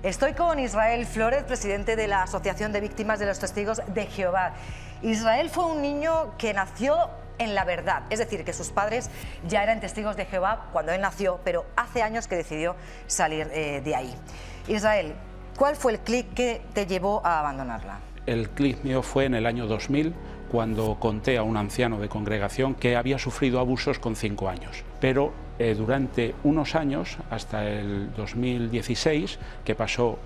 Estoy con Israel Flórez, presidente de la Asociación de Víctimas de los Testigos de Jehová. Israel fue un niño que nació en la verdad, es decir, que sus padres ya eran testigos de Jehová cuando él nació, pero hace años que decidió salir de ahí. Israel, ¿cuál fue el clic que te llevó a abandonarla? El clic mío fue en el año 2000, cuando conté a un anciano de congregación que había sufrido abusos con 5 años. Pero durante unos años, hasta el 2016, que pasó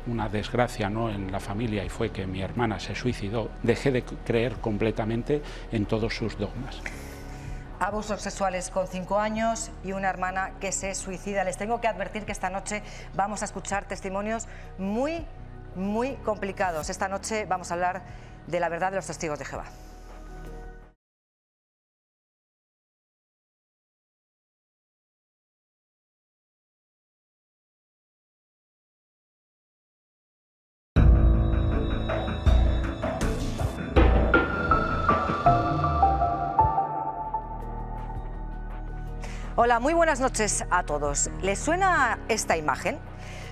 una desgracia, ¿no?, en la familia, y fue que mi hermana se suicidó, dejé de creer completamente en todos sus dogmas. Abusos sexuales con 5 años y una hermana que se suicida. Les tengo que advertir que esta noche vamos a escuchar testimonios muy complicados. Esta noche vamos a hablar de la verdad de los testigos de Jehová. Hola, muy buenas noches a todos. ¿Les suena esta imagen?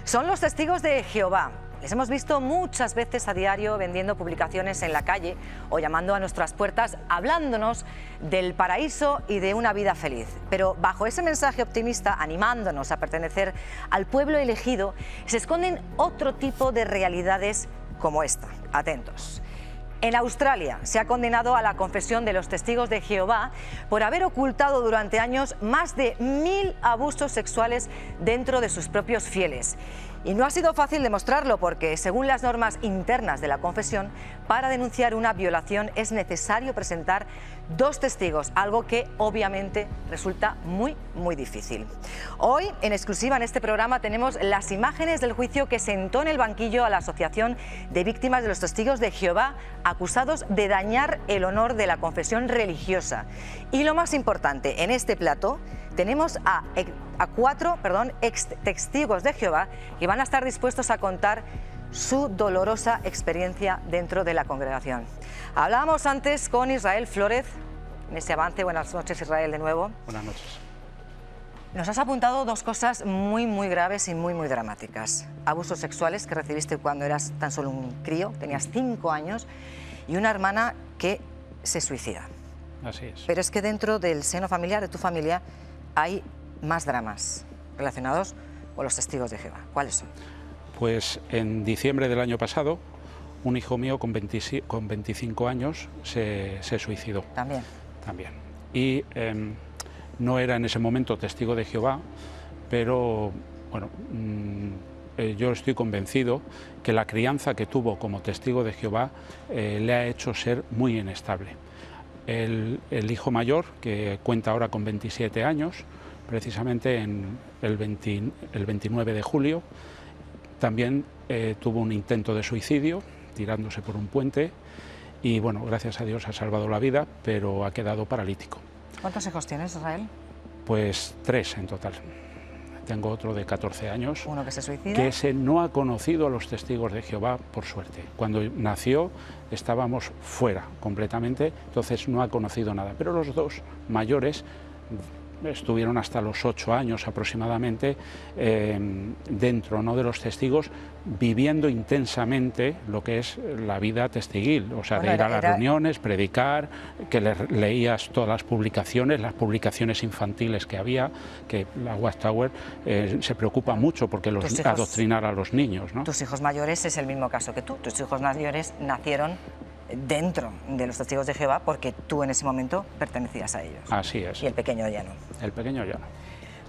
Son los testigos de Jehová. Les hemos visto muchas veces a diario vendiendo publicaciones en la calle o llamando a nuestras puertas, hablándonos del paraíso y de una vida feliz. Pero bajo ese mensaje optimista, animándonos a pertenecer al pueblo elegido, se esconden otro tipo de realidades como esta. Atentos. En Australia se ha condenado a la confesión de los testigos de Jehová por haber ocultado durante años más de 1000 abusos sexuales dentro de sus propios fieles. Y no ha sido fácil demostrarlo porque, según las normas internas de la confesión, para denunciar una violación es necesario presentar 2 testigos, algo que obviamente resulta muy difícil. Hoy, en exclusiva en este programa, tenemos las imágenes del juicio que sentó en el banquillo a la Asociación de Víctimas de los Testigos de Jehová, acusados de dañar el honor de la confesión religiosa. Y lo más importante, en este plato tenemos a 4 ex testigos de Jehová que van a estar dispuestos a contar su dolorosa experiencia dentro de la congregación. Hablábamos antes con Israel Flórez en ese avance. Buenas noches, Israel, de nuevo. Buenas noches. Nos has apuntado 2 cosas muy graves y muy dramáticas. Abusos sexuales que recibiste cuando eras tan solo un crío, tenías 5 años, y una hermana que se suicida. Así es. Pero es que dentro del seno familiar, de tu familia, hay más dramas relacionados con los testigos de Jehová. ¿Cuáles son? Pues en diciembre del año pasado, un hijo mío con 25 años se suicidó. También. Y no era en ese momento testigo de Jehová, pero bueno, yo estoy convencido que la crianza que tuvo como testigo de Jehová le ha hecho ser muy inestable. El hijo mayor, que cuenta ahora con 27 años, precisamente en el 29 de julio, también tuvo un intento de suicidio, tirándose por un puente, y bueno, gracias a Dios ha salvado la vida, pero ha quedado paralítico. ¿Cuántos hijos tienes, Israel? Pues 3 en total. Tengo otro de 14 años. ¿Uno que se suicida? Que ese no ha conocido a los testigos de Jehová, por suerte. Cuando nació estábamos fuera completamente, entonces no ha conocido nada. Pero los 2 mayores estuvieron hasta los 8 años aproximadamente dentro, ¿no?, de los testigos, viviendo intensamente lo que es la vida testiguil, o sea, bueno, de ir a las reuniones, predicar, que leías todas las publicaciones infantiles que había, que la Watchtower se preocupa mucho porque adoctrinar a los niños, ¿no? Tus hijos mayores es el mismo caso que tú. Tus hijos mayores nacieron dentro de los testigos de Jehová porque tú en ese momento pertenecías a ellos. Así es. Y el pequeño ya no. El pequeño ya no.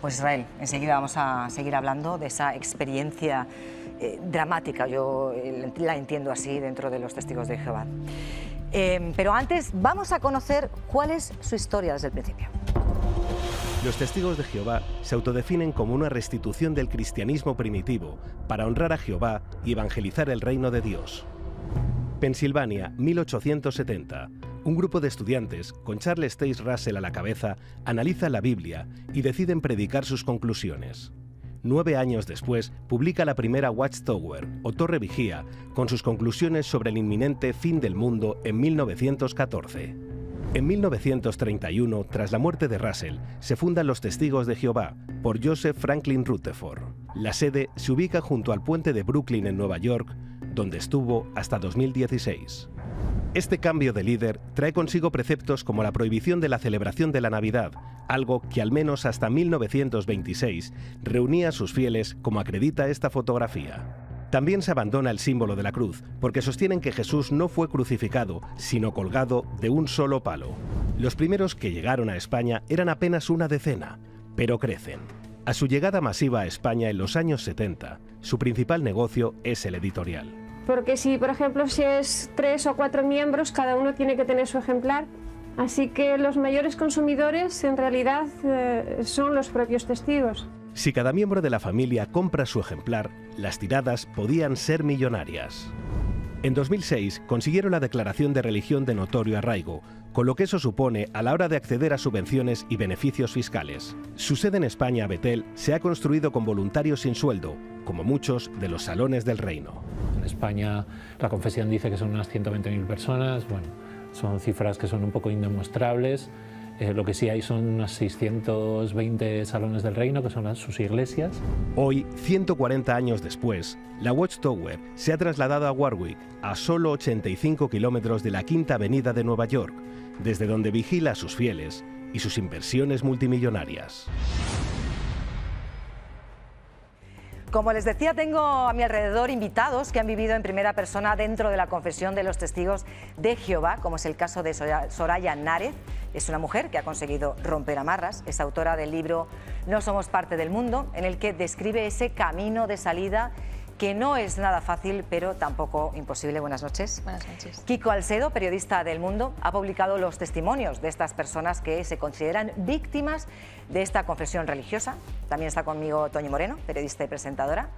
Pues Israel, enseguida vamos a seguir hablando de esa experiencia dramática, yo la entiendo así, dentro de los testigos de Jehová. Pero antes vamos a conocer cuál es su historia desde el principio. Los testigos de Jehová se autodefinen como una restitución del cristianismo primitivo para honrar a Jehová y evangelizar el reino de Dios. Pensilvania, 1870. Un grupo de estudiantes, con Charles Taze Russell a la cabeza, analiza la Biblia y deciden predicar sus conclusiones. 9 años después, publica la primera Watchtower, o Torre Vigía, con sus conclusiones sobre el inminente fin del mundo en 1914. En 1931, tras la muerte de Russell, se fundan los Testigos de Jehová por Joseph Franklin Rutherford. La sede se ubica junto al puente de Brooklyn en Nueva York, donde estuvo hasta 2016. Este cambio de líder trae consigo preceptos como la prohibición de la celebración de la Navidad, algo que al menos hasta 1926 reunía a sus fieles, como acredita esta fotografía. También se abandona el símbolo de la cruz, porque sostienen que Jesús no fue crucificado, sino colgado de un solo palo. Los primeros que llegaron a España eran apenas una decena, pero crecen. A su llegada masiva a España en los años 70, su principal negocio es el editorial. Porque si, por ejemplo, si es 3 o 4 miembros, cada uno tiene que tener su ejemplar. Así que los mayores consumidores, en realidad, son los propios testigos. Si cada miembro de la familia compra su ejemplar, las tiradas podían ser millonarias. En 2006 consiguieron la declaración de religión de notorio arraigo, con lo que eso supone a la hora de acceder a subvenciones y beneficios fiscales. Su sede en España, Betel, se ha construido con voluntarios sin sueldo, como muchos de los salones del reino. En España la confesión dice que son unas 120.000 personas, bueno, son cifras que son un poco indemostrables. Lo que sí hay son unas 620 salones del reino, que son sus iglesias. Hoy, 140 años después, la Watchtower se ha trasladado a Warwick, a solo 85 kilómetros de la Quinta Avenida de Nueva York, desde donde vigila a sus fieles y sus inversiones multimillonarias. Como les decía, tengo a mi alrededor invitados que han vivido en primera persona dentro de la confesión de los testigos de Jehová, como es el caso de Soraya Nárez. Es una mujer que ha conseguido romper amarras, es autora del libro No somos parte del mundo, en el que describe ese camino de salida que no es nada fácil, pero tampoco imposible. Buenas noches. Buenas noches. Kiko Alcedo, periodista del Mundo, ha publicado los testimonios de estas personas que se consideran víctimas de esta confesión religiosa. También está conmigo Toñi Moreno, periodista y presentadora.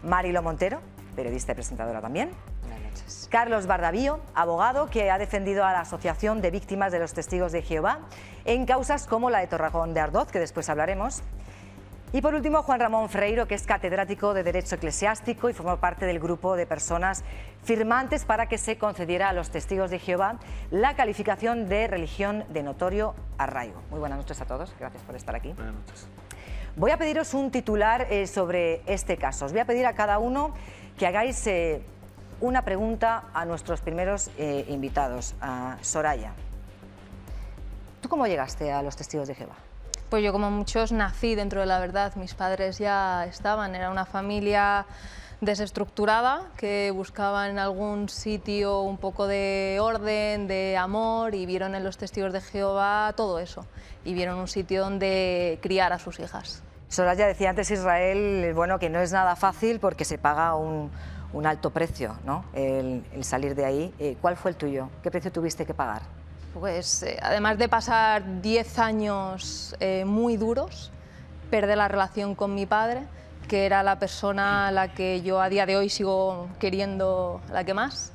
Marilo Montero, periodista y presentadora también. Buenas noches. Carlos Bardavío, abogado que ha defendido a la Asociación de Víctimas de los Testigos de Jehová en causas como la de Torrejón de Ardoz, que después hablaremos. Y por último, Juan Ramón Freiro, que es catedrático de Derecho Eclesiástico y formó parte del grupo de personas firmantes para que se concediera a los testigos de Jehová la calificación de religión de notorio arraigo. Muy buenas noches a todos, gracias por estar aquí. Buenas noches. Voy a pediros un titular sobre este caso. Os voy a pedir a cada uno que hagáis una pregunta a nuestros primeros invitados. A Soraya, ¿tú cómo llegaste a los testigos de Jehová? Pues yo, como muchos, nací dentro de la verdad. Mis padres ya estaban, era una familia desestructurada que buscaba en algún sitio un poco de orden, de amor, y vieron en los testigos de Jehová todo eso, y vieron un sitio donde criar a sus hijas. Soraya, decía antes Israel, bueno, que no es nada fácil porque se paga un alto precio, ¿no? El salir de ahí. ¿Cuál fue el tuyo? ¿Qué precio tuviste que pagar? Pues además de pasar 10 años muy duros, perder la relación con mi padre, que era la persona a la que yo a día de hoy sigo queriendo, la que más,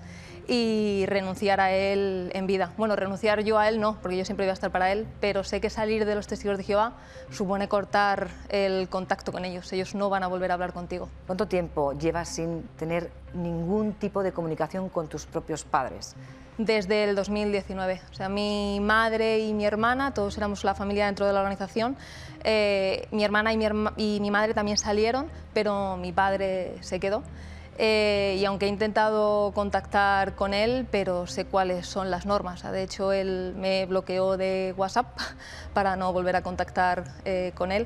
y renunciar a él en vida. Bueno, renunciar yo a él no, porque yo siempre iba a estar para él, pero sé que salir de los testigos de Jehová supone cortar el contacto con ellos. Ellos no van a volver a hablar contigo. ¿Cuánto tiempo llevas sin tener ningún tipo de comunicación con tus propios padres? Desde el 2019. O sea, mi madre y mi hermana, todos éramos la familia dentro de la organización. Mi hermana y mi madre también salieron, pero mi padre se quedó. Y aunque he intentado contactar con él, pero sé cuáles son las normas. De hecho, él me bloqueó de WhatsApp para no volver a contactar con él.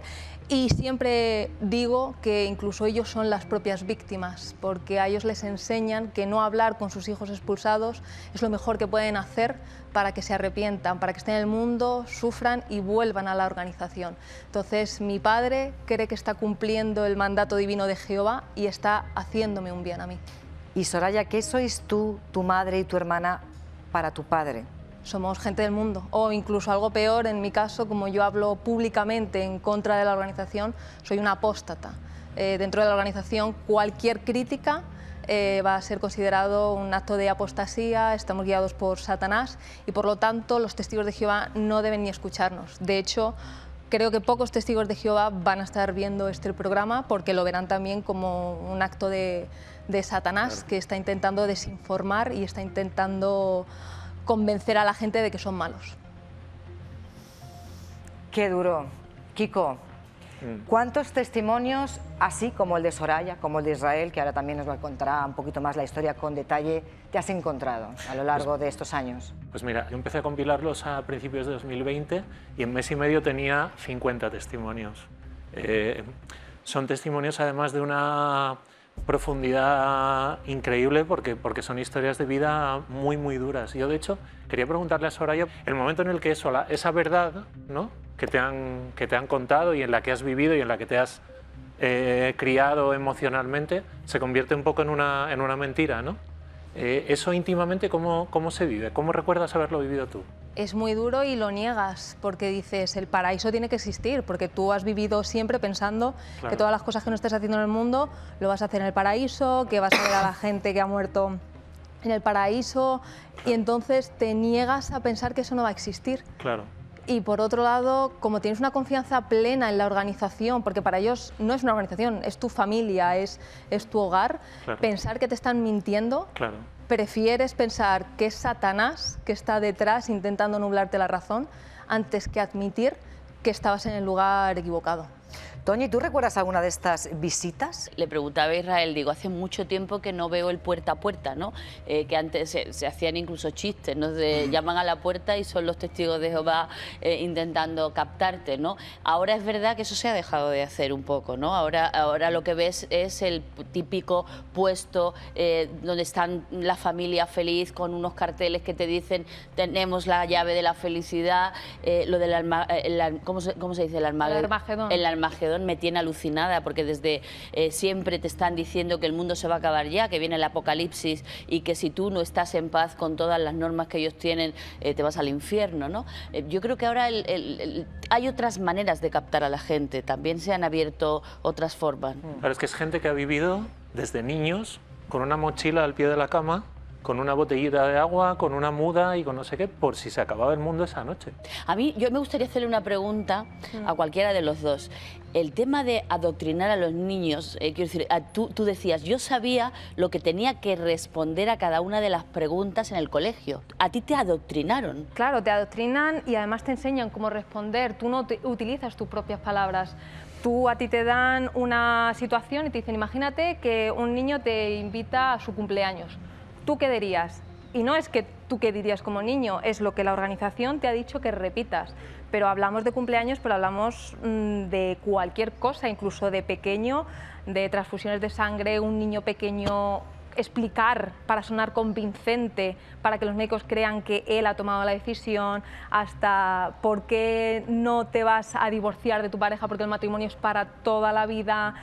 Y siempre digo que incluso ellos son las propias víctimas, porque a ellos les enseñan que no hablar con sus hijos expulsados es lo mejor que pueden hacer para que se arrepientan, para que estén en el mundo, sufran y vuelvan a la organización. Entonces, mi padre cree que está cumpliendo el mandato divino de Jehová y está haciéndome un bien a mí. Y Soraya, ¿qué sois tú, tu madre y tu hermana para tu padre? Somos gente del mundo, o incluso algo peor, en mi caso, como yo hablo públicamente en contra de la organización, soy una apóstata. Dentro de la organización, cualquier crítica va a ser considerado un acto de apostasía, estamos guiados por Satanás y por lo tanto los testigos de Jehová no deben ni escucharnos. De hecho, creo que pocos testigos de Jehová van a estar viendo este programa porque lo verán también como un acto de Satanás, que está intentando desinformar y está intentando convencer a la gente de que son malos. Qué duro. Kiko, ¿Cuántos testimonios, así como el de Soraya, como el de Israel, que ahora también nos va a contar un poquito más la historia con detalle, te has encontrado a lo largo de estos años? Pues mira, yo empecé a compilarlos a principios de 2020 y en mes y medio tenía 50 testimonios. Son testimonios además de una profundidad increíble porque son historias de vida muy, muy duras. Yo, de hecho, quería preguntarle a Soraya, el momento en el que esa verdad, ¿no?, que te han contado y en la que has vivido y en la que te has criado emocionalmente, se convierte un poco en una mentira, ¿no? Eso íntimamente, ¿cómo se vive? ¿Cómo recuerdas haberlo vivido tú? Es muy duro y lo niegas, porque dices, el paraíso tiene que existir, porque tú has vivido siempre pensando que todas las cosas que no estés haciendo en el mundo lo vas a hacer en el paraíso, que vas a ver a la gente que ha muerto en el paraíso, y entonces te niegas a pensar que eso no va a existir. Claro. Y por otro lado, como tienes una confianza plena en la organización, porque para ellos no es una organización, es tu familia, es tu hogar, pensar que te están mintiendo, prefieres pensar que es Satanás que está detrás intentando nublarte la razón antes que admitir que estabas en el lugar equivocado. Toñi, ¿tú recuerdas alguna de estas visitas? Le preguntaba a Israel, digo, hace mucho tiempo que no veo el puerta a puerta, ¿no? Que antes se hacían incluso chistes, ¿no? Llaman a la puerta y son los testigos de Jehová intentando captarte, ¿no? Ahora es verdad que eso se ha dejado de hacer un poco, ¿no? Ahora lo que ves es el típico puesto donde están la familia feliz con unos carteles que te dicen tenemos la llave de la felicidad, lo del ¿cómo se dice? El Armagedón. El Armagedón me tiene alucinada porque desde siempre te están diciendo que el mundo se va a acabar ya, que viene el apocalipsis y que si tú no estás en paz con todas las normas que ellos tienen te vas al infierno, ¿no? Yo creo que ahora hay otras maneras de captar a la gente, también se han abierto otras formas. Pero es que es gente que ha vivido desde niños con una mochila al pie de la cama, con una botellita de agua, con una muda y con no sé qué, por si se acababa el mundo esa noche. Yo me gustaría hacerle una pregunta a cualquiera de los dos. El tema de adoctrinar a los niños, quiero decir, tú decías, yo sabía lo que tenía que responder a cada una de las preguntas en el colegio. ¿A ti te adoctrinaron? Claro, te adoctrinan y además te enseñan cómo responder. Tú no utilizas tus propias palabras. A ti te dan una situación y te dicen, imagínate que un niño te invita a su cumpleaños. ¿Tú qué dirías? Y no es que tú qué dirías como niño, es lo que la organización te ha dicho que repitas. Pero hablamos de cumpleaños, pero hablamos de cualquier cosa, incluso de pequeño, de transfusiones de sangre, un niño pequeño, explicar para sonar convincente, para que los médicos crean que él ha tomado la decisión, hasta por qué no te vas a divorciar de tu pareja porque el matrimonio es para toda la vida.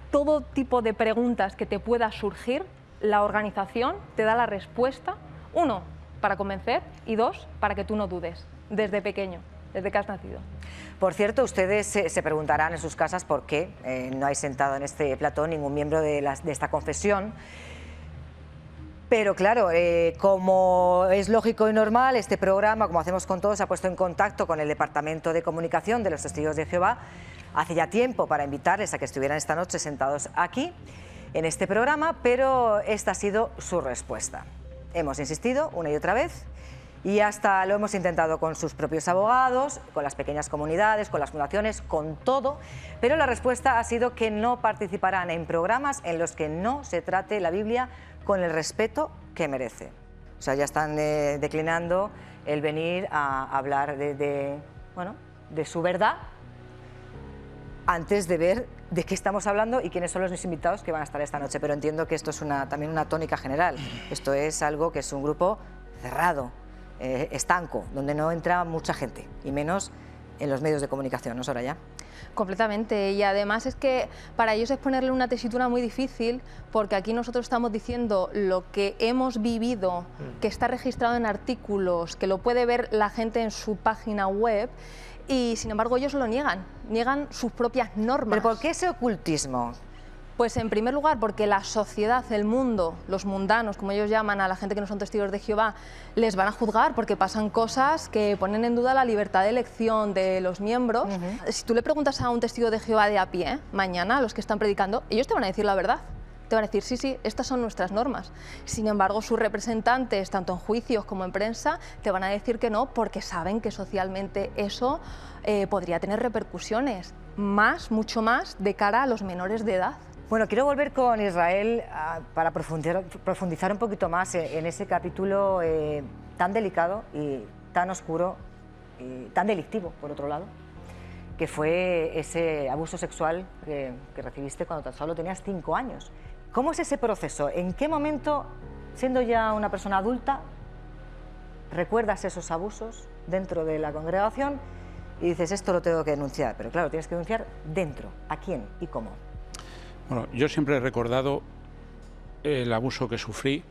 Todo tipo de preguntas que te pueda surgir, la organización te da la respuesta, uno, para convencer y dos, para que tú no dudes, desde pequeño, desde que has nacido. Por cierto, ustedes se preguntarán en sus casas por qué no hay sentado en este plató ningún miembro de esta confesión. Pero claro, como es lógico y normal, este programa, como hacemos con todos, se ha puesto en contacto con el Departamento de Comunicación de los Testigos de Jehová hace ya tiempo para invitarles a que estuvieran esta noche sentados aquí en este programa, pero esta ha sido su respuesta. Hemos insistido una y otra vez y hasta lo hemos intentado con sus propios abogados, con las pequeñas comunidades, con las fundaciones, con todo, pero la respuesta ha sido que no participarán en programas en los que no se trate la Biblia con el respeto que merece. O sea, ya están declinando el venir a hablar de su verdad antes de ver de qué estamos hablando y quiénes son los invitados que van a estar esta noche. Pero entiendo que esto es también una tónica general. Esto es algo que es un grupo cerrado, estanco, donde no entra mucha gente, y menos en los medios de comunicación, ¿no, Soraya? Completamente, y además es que para ellos es ponerle una tesitura muy difícil, porque aquí nosotros estamos diciendo lo que hemos vivido, que está registrado en artículos, que lo puede ver la gente en su página web, y sin embargo ellos lo niegan sus propias normas. ¿Pero por qué ese ocultismo? Pues en primer lugar porque la sociedad, el mundo, los mundanos, como ellos llaman a la gente que no son testigos de Jehová, les van a juzgar porque pasan cosas que ponen en duda la libertad de elección de los miembros. Si tú le preguntas a un testigo de Jehová de a pie, mañana, a los que están predicando, ellos te van a decir la verdad. te van a decir, sí, sí, estas son nuestras normas. Sin embargo, sus representantes, tanto en juicios como en prensa, te van a decir que no, porque saben que socialmente eso podría tener repercusiones, mucho más, de cara a los menores de edad. Bueno, quiero volver con Israel para profundizar un poquito más en ese capítulo tan delicado y tan oscuro y tan delictivo, por otro lado, que fue ese abuso sexual que recibiste cuando tan solo tenías 5 años. ¿Cómo es ese proceso? ¿En qué momento, siendo ya una persona adulta, recuerdas esos abusos dentro de la congregación y dices, esto lo tengo que denunciar? Pero claro, tienes que denunciar dentro. ¿A quién y cómo? Bueno, yo siempre he recordado el abuso que sufrí.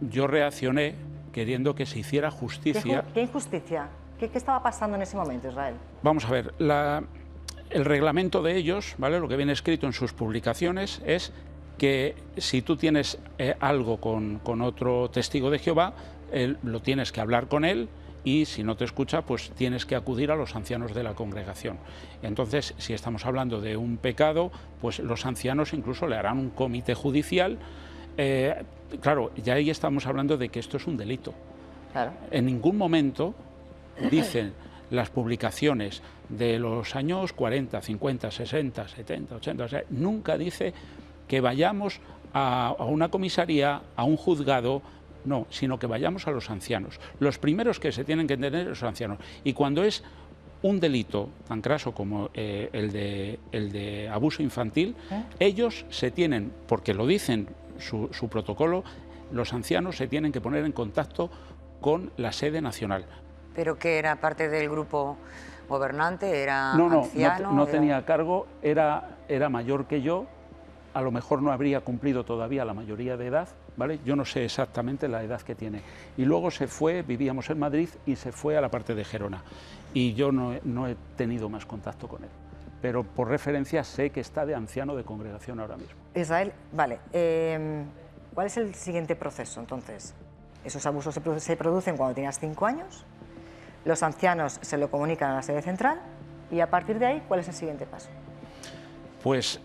Yo reaccioné queriendo que se hiciera justicia. ¿Qué injusticia? ¿Qué estaba pasando en ese momento, Israel? Vamos a ver, el reglamento de ellos, ¿vale? Lo que viene escrito en sus publicaciones es que si tú tienes algo con otro testigo de Jehová, lo tienes que hablar con él, y si no te escucha, pues tienes que acudir a los ancianos de la congregación. Entonces, si estamos hablando de un pecado, pues los ancianos incluso le harán un comité judicial. Claro, ya ahí estamos hablando de que esto es un delito. Claro. En ningún momento dicen las publicaciones de los años 40, 50, 60, 70, 80, o sea, nunca dice que vayamos a una comisaría, a un juzgado. No, sino que vayamos a los ancianos. Los primeros que se tienen que entender son los ancianos. Y cuando es un delito tan craso como el de abuso infantil, ellos se tienen, porque lo dicen su protocolo, los ancianos se tienen que poner en contacto con la sede nacional. ¿Pero que era parte del grupo gobernante? ¿Era anciano? No tenía cargo, era mayor que yo. A lo mejor no habría cumplido todavía la mayoría de edad, ¿vale? Yo no sé exactamente la edad que tiene. Y luego se fue, vivíamos en Madrid, y se fue a la parte de Gerona. Y yo no he tenido más contacto con él. Pero por referencia sé que está de anciano de congregación ahora mismo. Israel, vale. ¿Cuál es el siguiente proceso entonces? Esos abusos se producen cuando tenías 5 años, los ancianos se lo comunican a la sede central, y a partir de ahí, ¿cuál es el siguiente paso? Pues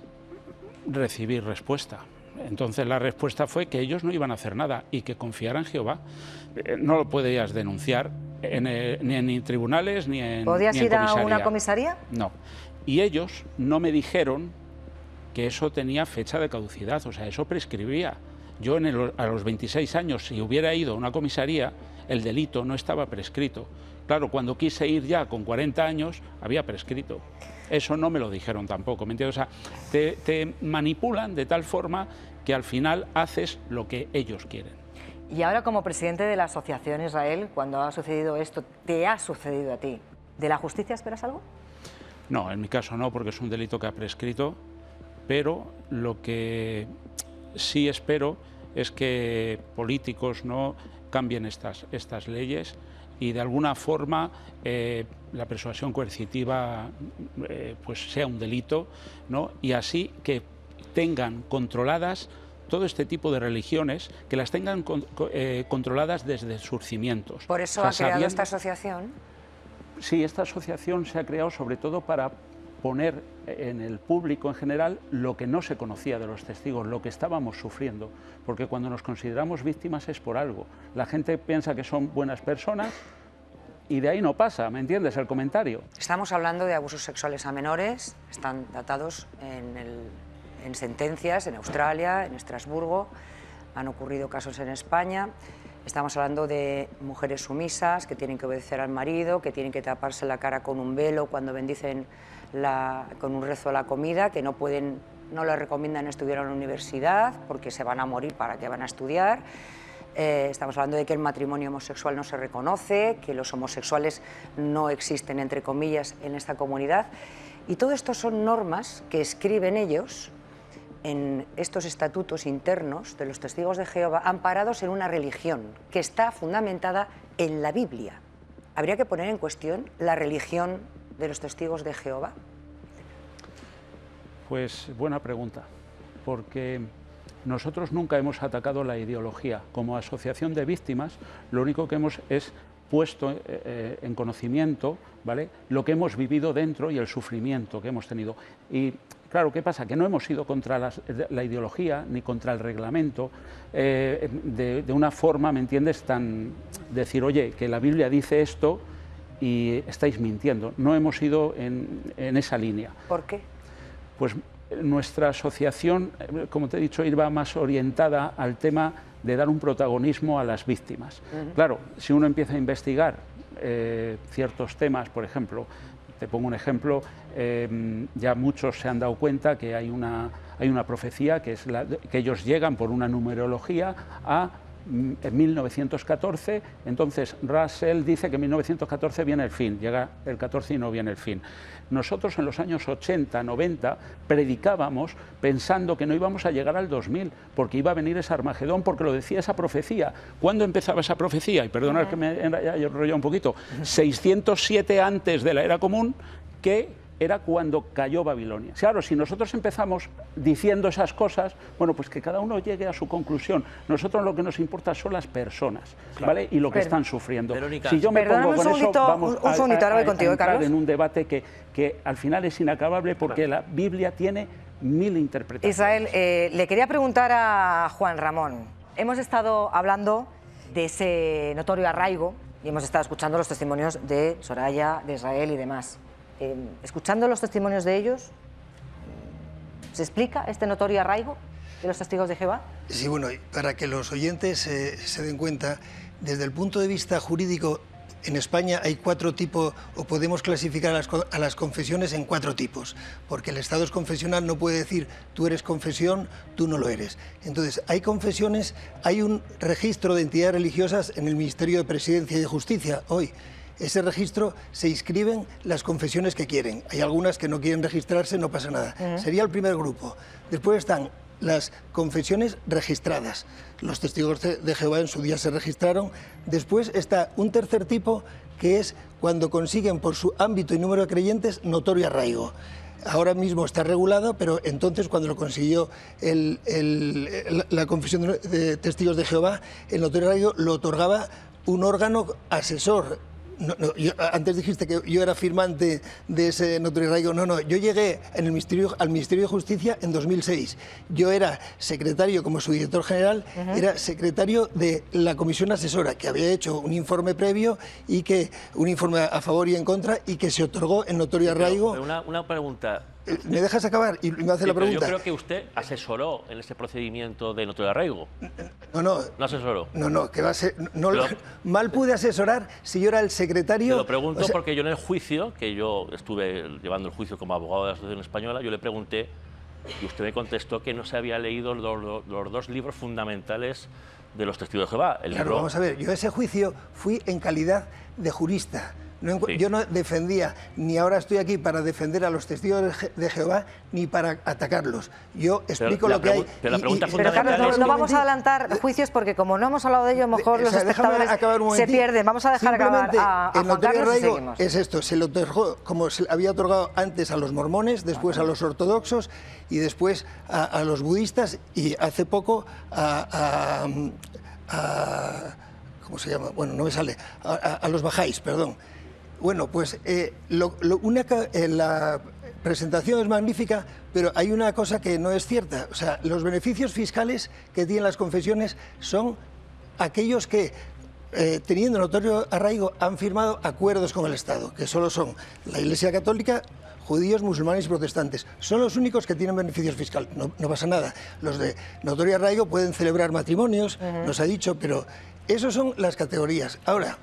recibir respuesta. Entonces la respuesta fue que ellos no iban a hacer nada y que confiaran en Jehová. No lo podías denunciar ni en tribunales ni en ¿Podías ir a una comisaría? No. Y ellos no me dijeron que eso tenía fecha de caducidad, o sea, eso prescribía. Yo a los 26 años, si hubiera ido a una comisaría, el delito no estaba prescrito. Claro, cuando quise ir ya con 40 años, había prescrito. Eso no me lo dijeron tampoco, ¿me entiendes? O sea, te manipulan de tal forma que al final haces lo que ellos quieren. Y ahora, como presidente de la asociación Israel, cuando ha sucedido esto, te ha sucedido a ti, ¿de la justicia esperas algo? No, en mi caso no, porque es un delito que ha prescrito, pero lo que sí espero es que políticos no cambien estas leyes y de alguna forma la persuasión coercitiva pues sea un delito, ¿no? Y así que tengan controladas todo este tipo de religiones, que las tengan controladas desde sus cimientos. ¿Por eso ha creado esta asociación? Sí, esta asociación se ha creado sobre todo para poner en el público en general lo que no se conocía de los testigos, lo que estábamos sufriendo, porque cuando nos consideramos víctimas es por algo. La gente piensa que son buenas personas y de ahí no pasa, ¿me entiendes? El comentario. Estamos hablando de abusos sexuales a menores, están datados en sentencias en Australia, en Estrasburgo, han ocurrido casos en España. Estamos hablando de mujeres sumisas que tienen que obedecer al marido, que tienen que taparse la cara con un velo cuando bendicen con un rezo la comida, que no les recomiendan estudiar en la universidad porque se van a morir para que van a estudiar. Estamos hablando de que el matrimonio homosexual no se reconoce, que los homosexuales no existen, entre comillas, en esta comunidad. Y todo esto son normas que escriben ellos en estos estatutos internos de los testigos de Jehová, amparados en una religión que está fundamentada en la Biblia. ¿Habría que poner en cuestión la religión de los testigos de Jehová? Pues buena pregunta, porque nosotros nunca hemos atacado la ideología. Como asociación de víctimas, lo único que hemos es puesto en conocimiento, ¿vale?, lo que hemos vivido dentro y el sufrimiento que hemos tenido. Y Claro, ¿qué pasa? Que no hemos ido contra la ideología ni contra el reglamento de una forma, ¿me entiendes?, tan decir, oye, que la Biblia dice esto y estáis mintiendo. No hemos ido en esa línea. ¿Por qué? Pues nuestra asociación, como te he dicho, iba más orientada al tema de dar un protagonismo a las víctimas. Claro, si uno empieza a investigar ciertos temas, por ejemplo, te pongo un ejemplo, ya muchos se han dado cuenta que hay una profecía que es que ellos llegan por una numerología a 1914, entonces Russell dice que en 1914 viene el fin, llega el 14 y no viene el fin. Nosotros en los años 80, 90 predicábamos pensando que no íbamos a llegar al 2000, porque iba a venir ese Armagedón, porque lo decía esa profecía. ¿Cuándo empezaba esa profecía? Y perdonad que me he enrollado un poquito, 607 antes de la era común, que era cuando cayó Babilonia. Claro, si nosotros empezamos diciendo esas cosas, bueno, pues que cada uno llegue a su conclusión. Nosotros lo que nos importa son las personas, ¿vale? Y lo que están sufriendo. Verónica, si yo me pongo con eso, vamos un segundito, ahora voy contigo, entrar Carlos. en un debate que al final es inacabable porque la Biblia tiene 1000 interpretaciones. Israel, le quería preguntar a Juan Ramón. Hemos estado hablando de ese notorio arraigo y hemos estado escuchando los testimonios de Soraya, de Israel y demás. Escuchando los testimonios de ellos, ¿se explica este notorio arraigo de los testigos de Jehová? Sí, bueno, para que los oyentes se den cuenta, desde el punto de vista jurídico, en España hay 4 tipos, o podemos clasificar a las confesiones en 4 tipos, porque el Estado es confesional, no puede decir tú eres confesión, tú no lo eres. Entonces, hay confesiones, hay un registro de entidades religiosas en el Ministerio de Presidencia y de Justicia hoy. Ese registro se inscriben las confesiones que quieren. Hay algunas que no quieren registrarse, no pasa nada. Sería el primer grupo. Después están las confesiones registradas. Los testigos de Jehová en su día se registraron. Después está un tercer tipo, que es cuando consiguen por su ámbito y número de creyentes notorio arraigo. Ahora mismo está regulado, pero entonces cuando lo consiguió la confesión de testigos de Jehová, el notorio arraigo lo otorgaba un órgano asesor. Antes dijiste que yo era firmante de ese notorio arraigo. No, yo llegué al Ministerio de Justicia en 2006. Yo era secretario, como su director general, era secretario de la comisión asesora, que había hecho un informe previo y un informe a favor y en contra, y que se otorgó el notorio arraigo. Pero una pregunta. ¿Me dejas acabar? Y me hace la pregunta. Yo creo que usted asesoró en ese procedimiento de notorio arraigo. No. ¿No asesoró? No, que va a ser... mal pude asesorar si yo era el secretario... Te lo pregunto porque yo en el juicio, que yo estuve llevando el juicio como abogado de la Asociación Española, yo le pregunté y usted me contestó que no se había leído los 2 libros fundamentales de los testigos de Jehová. Claro, vamos a ver, yo a ese juicio fui en calidad de jurista. Sí. Yo no defendía, ni ahora estoy aquí para defender a los testigos de Jehová, ni para atacarlos. Yo explico lo que hay. Pero la pregunta fundamental Carlos, no vamos a adelantar juicios porque como no hemos hablado de ello, a lo mejor los espectadores se pierden. Vamos a dejar acabar a Juan Carlos y seguimos. Es esto, se lo otorgó, como se había otorgado antes a los mormones, después a los ortodoxos y después a los budistas y hace poco ¿cómo se llama? Bueno, no me sale. A los bajáis, perdón. Bueno, pues la presentación es magnífica, pero hay una cosa que no es cierta. O sea, los beneficios fiscales que tienen las confesiones son aquellos que, teniendo notorio arraigo, han firmado acuerdos con el Estado, que solo son la Iglesia Católica, judíos, musulmanes y protestantes. Son los únicos que tienen beneficios fiscales. No pasa nada. Los de notorio arraigo pueden celebrar matrimonios, nos ha dicho, pero esas son las categorías. Ahora...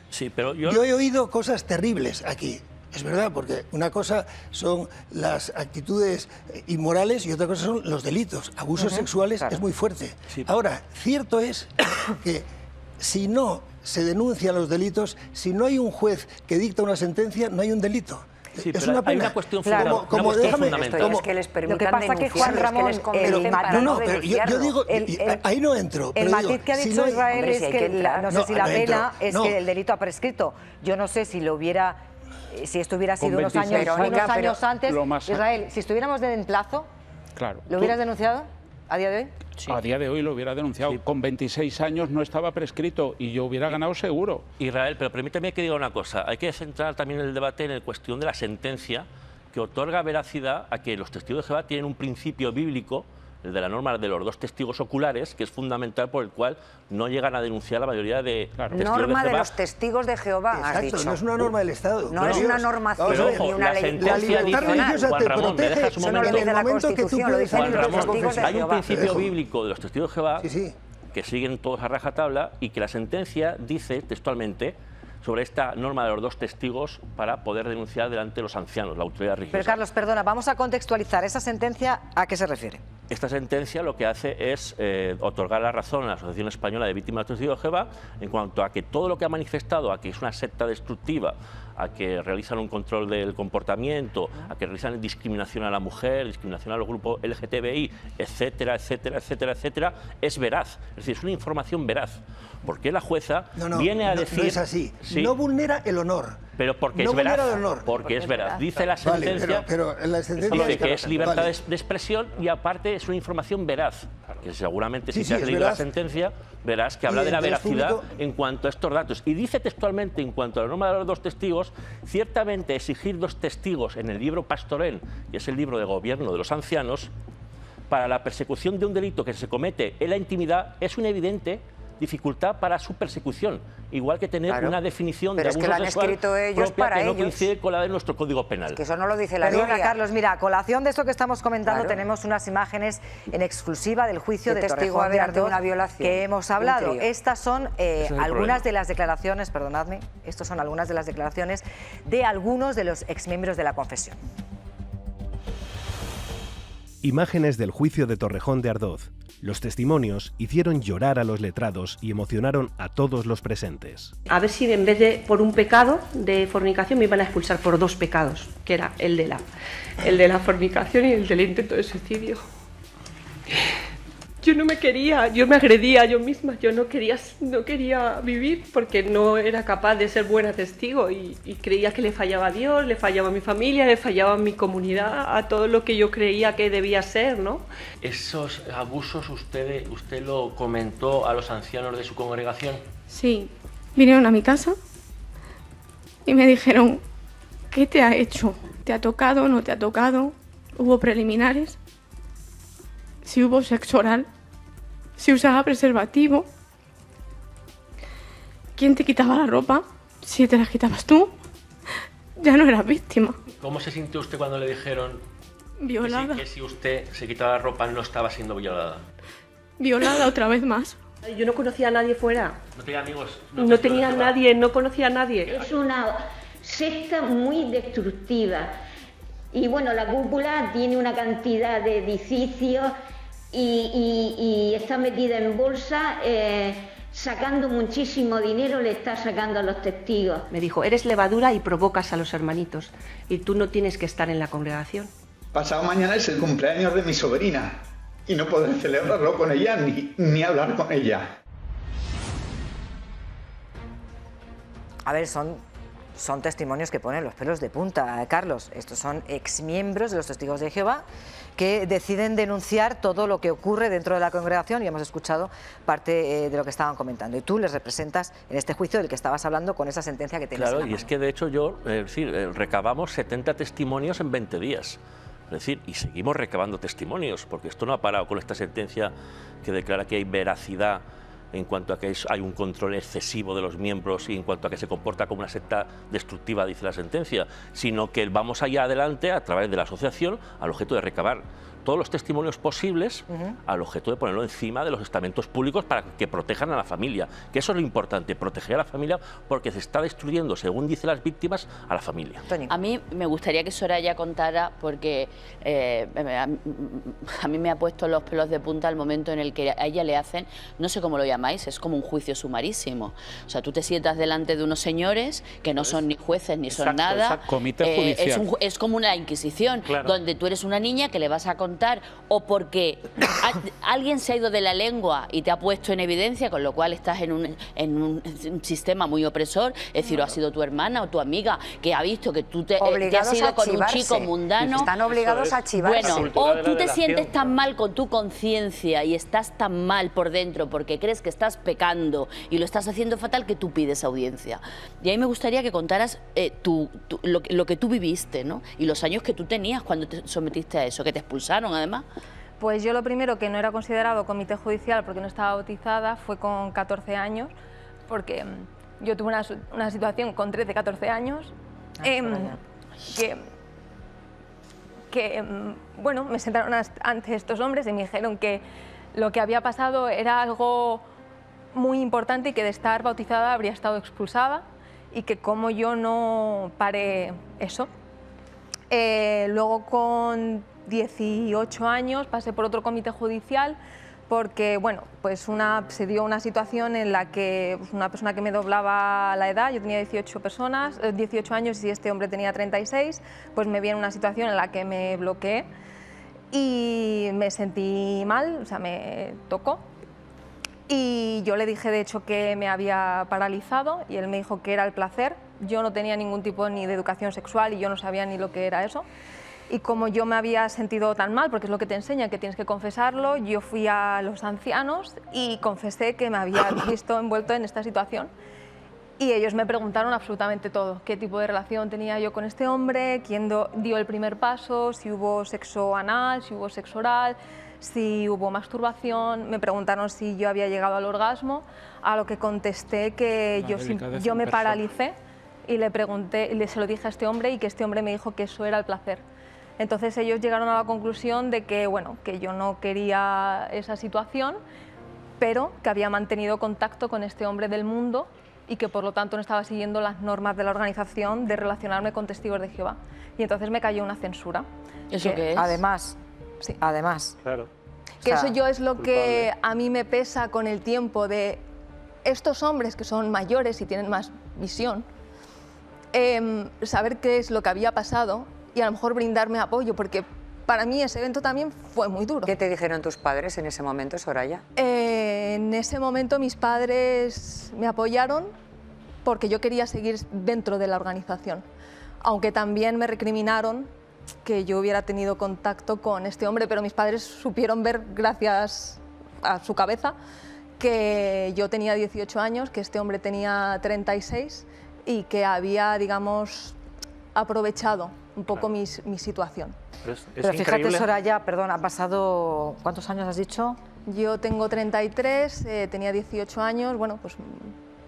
Sí, pero yo he oído cosas terribles aquí, es verdad, porque una cosa son las actitudes inmorales y otra cosa son los delitos. Abusos sexuales es muy fuerte. Sí. Ahora, cierto es que si no se denuncian los delitos, si no hay un juez que dicta una sentencia, no hay un delito. Sí, es pero una pena. Hay una cuestión fundamental. Es que les permitan lo que pasa es que Juan Ramón, yo digo, ahí no entro. El matiz que ha dicho Israel es que no sé si la pena es que el delito ha prescrito. Yo no sé si lo hubiera, si esto hubiera sido unos años antes. Israel, si estuviéramos en plazo, ¿lo hubieras denunciado a día de hoy? Sí. A día de hoy lo hubiera denunciado. Sí. Con 26 años no estaba prescrito y yo hubiera ganado seguro. Israel, pero permítame que diga una cosa. Hay que centrar también el debate en la cuestión de la sentencia que otorga veracidad a que los testigos de Jehová tienen un principio bíblico, el de la norma de los 2 testigos oculares, que es fundamental, por el cual no llegan a denunciar la mayoría de testigos norma de Jehová. De los testigos de Jehová, has Exacto, dicho. no es una norma del Estado. No es una normación ni una ley La libertad religiosa Juan te Ramón, ¿me dejas protege un Eso no lo momento? dice la Constitución, lo dicen Juan los Ramón, testigos de hay un Jehová. principio bíblico de los testigos de Jehová Sí. que siguen todos a rajatabla y que la sentencia dice textualmente sobre esta norma de los 2 testigos para poder denunciar delante de los ancianos, la autoridad religiosa. Pero Carlos, perdona, vamos a contextualizar esa sentencia, ¿a qué se refiere? Esta sentencia lo que hace es otorgar la razón a la Asociación Española de Víctimas de Testigos de Jehová en cuanto a que todo lo que ha manifestado, a que es una secta destructiva, a que realizan un control del comportamiento, a que realizan discriminación a la mujer, discriminación a los grupos LGTBI, etcétera, etcétera, etcétera, etcétera, es veraz. Es decir, es una información veraz. Porque la jueza viene a decir... No es así. Sí, no vulnera el honor. pero porque no es veraz. vulnera el honor. Porque es veraz. Dice la sentencia, pero la sentencia dice que es libertad vale. de expresión y aparte es una información veraz. Que seguramente si Sí, te has es leído la veraz. sentencia verás que habla Y de la interés veracidad público. en cuanto a estos datos. Y dice textualmente, en cuanto a la norma de los 2 testigos, ciertamente exigir 2 testigos en el libro Pastorel, que es el libro de gobierno de los ancianos, para la persecución de un delito que se comete en la intimidad es una evidente dificultad para su persecución, igual que tener una definición Pero de es que abuso la han sexual escrito ellos propia para que no ellos. coincide con la de nuestro Código Penal. Que eso no lo dice la Perdona, Biblia. Carlos, mira, a colación de esto que estamos comentando, Claro. tenemos unas imágenes en exclusiva del juicio ¿Qué de testigo Torrejón de había ante Ardoz una violación que hemos de un hablado. crío? Estas son es el algunas problema. de las declaraciones, perdonadme, estas son algunas de las declaraciones de algunos de los exmiembros de la confesión. Imágenes del juicio de Torrejón de Ardoz. Los testimonios hicieron llorar a los letrados y emocionaron a todos los presentes. A ver si en vez de por un pecado de fornicación me iban a expulsar por 2 pecados, que era el de la fornicación y el del intento de suicidio. Yo no me quería, yo me agredía yo misma, yo no quería vivir porque no era capaz de ser buena testigo y creía que le fallaba a Dios, le fallaba a mi familia, le fallaba a mi comunidad, a todo lo que yo creía que debía ser, ¿no? ¿Esos abusos usted lo comentó a los ancianos de su congregación? Sí, vinieron a mi casa y me dijeron, ¿qué te ha hecho? ¿Te ha tocado? ¿No te ha tocado? ¿Hubo preliminares? ¿Si hubo sexo oral? ¿Si usaba preservativo? ¿Quién te quitaba la ropa? Si te la quitabas tú, ya no eras víctima. ¿Cómo se sintió usted cuando le dijeron Violada. que si usted se quitaba la ropa no estaba siendo violada? Violada otra vez más. Yo no conocía a nadie fuera. ¿No tenía amigos? No tenía a nadie, no conocía a nadie. Es una secta muy destructiva. Y bueno, la cúpula tiene una cantidad de edificios y está metida en bolsa, sacando muchísimo dinero, le está sacando a los testigos. Me dijo, eres levadura y provocas a los hermanitos y tú no tienes que estar en la congregación. Pasado mañana es el cumpleaños de mi sobrina y no podré celebrarlo con ella ni hablar con ella. A ver, son testimonios que ponen los pelos de punta, Carlos. Estos son exmiembros de los Testigos de Jehová que deciden denunciar todo lo que ocurre dentro de la congregación y hemos escuchado parte de lo que estaban comentando. Y tú les representas en este juicio del que estabas hablando con esa sentencia que tienes. Claro, y es que de hecho recabamos 70 testimonios en 20 días. Es decir, y seguimos recabando testimonios, porque esto no ha parado con esta sentencia que declara que hay veracidad en cuanto a que hay un control excesivo de los miembros y en cuanto a que se comporta como una secta destructiva, dice la sentencia, sino que vamos allá adelante a través de la asociación al objeto de recabar todos los testimonios posibles al objeto de ponerlo encima de los estamentos públicos para que protejan a la familia, que eso es lo importante, proteger a la familia porque se está destruyendo, según dicen las víctimas, a la familia. A mí me gustaría que Soraya contara, porque a mí me ha puesto los pelos de punta el momento en el que a ella le hacen, no sé cómo lo llamáis, es como un juicio sumarísimo. O sea, tú te sientas delante de unos señores que no son ni jueces ni son nada. Comité judicial. Es como una inquisición, donde tú eres una niña que le vas a contar contar o porque alguien se ha ido de la lengua y te ha puesto en evidencia, con lo cual estás en un sistema muy opresor, es decir, o ha sido tu hermana o tu amiga que ha visto que tú te has ido con un chico mundano. Están obligados a chivarse. Bueno, o tú te sientes tan mal con tu conciencia y estás tan mal por dentro porque crees que estás pecando y lo estás haciendo fatal que tú pides audiencia. Y a mí me gustaría que contaras lo que tú viviste, ¿no? Y los años que tú tenías cuando te sometiste a eso, que te expulsaron además. Pues yo lo primero, que no era considerado comité judicial porque no estaba bautizada, fue con 14 años, porque yo tuve una situación con 13, 14 años, bueno, me sentaron ante estos hombres y me dijeron que lo que había pasado era algo muy importante y que de estar bautizada habría estado expulsada y que como yo no paré eso. Luego con 18 años pasé por otro comité judicial porque, bueno, pues se dio una situación en la que una persona que me doblaba la edad, yo tenía 18 años y este hombre tenía 36, pues me vi en una situación en la que me bloqueé y me sentí mal, o sea, me tocó. Y yo le dije, de hecho, que me había paralizado y él me dijo que era el placer. Yo no tenía ningún tipo ni de educación sexual y yo no sabía ni lo que era eso. Y como yo me había sentido tan mal, porque es lo que te enseña, que tienes que confesarlo, yo fui a los ancianos y confesé que me había visto envuelto en esta situación. Y ellos me preguntaron absolutamente todo, qué tipo de relación tenía yo con este hombre, quién dio el primer paso, si hubo sexo anal, si hubo sexo oral, si hubo masturbación, me preguntaron si yo había llegado al orgasmo, a lo que contesté que yo me paralicé y le pregunté, se lo dije a este hombre y que este hombre me dijo que eso era el placer. Entonces ellos llegaron a la conclusión de que, bueno, que yo no quería esa situación, pero que había mantenido contacto con este hombre del mundo y que por lo tanto no estaba siguiendo las normas de la organización de relacionarme con testigos de Jehová. Y entonces me cayó una censura. ¿Eso qué es? Además, sí. Además. Claro. Que eso yo es lo que a mí me pesa con el tiempo de estos hombres que son mayores y tienen más visión, saber qué es lo que había pasado y a lo mejor brindarme apoyo, porque para mí ese evento también fue muy duro. ¿Qué te dijeron tus padres en ese momento, Soraya? En ese momento mis padres me apoyaron porque yo quería seguir dentro de la organización, aunque también me recriminaron que yo hubiera tenido contacto con este hombre, pero mis padres supieron ver, gracias a su cabeza, que yo tenía 18 años, que este hombre tenía 36 y que había, digamos, aprovechado un poco mi situación. Pero fíjate, Soraya, perdón, ha pasado... ¿Cuántos años has dicho? Yo tengo 33, tenía 18 años, bueno, pues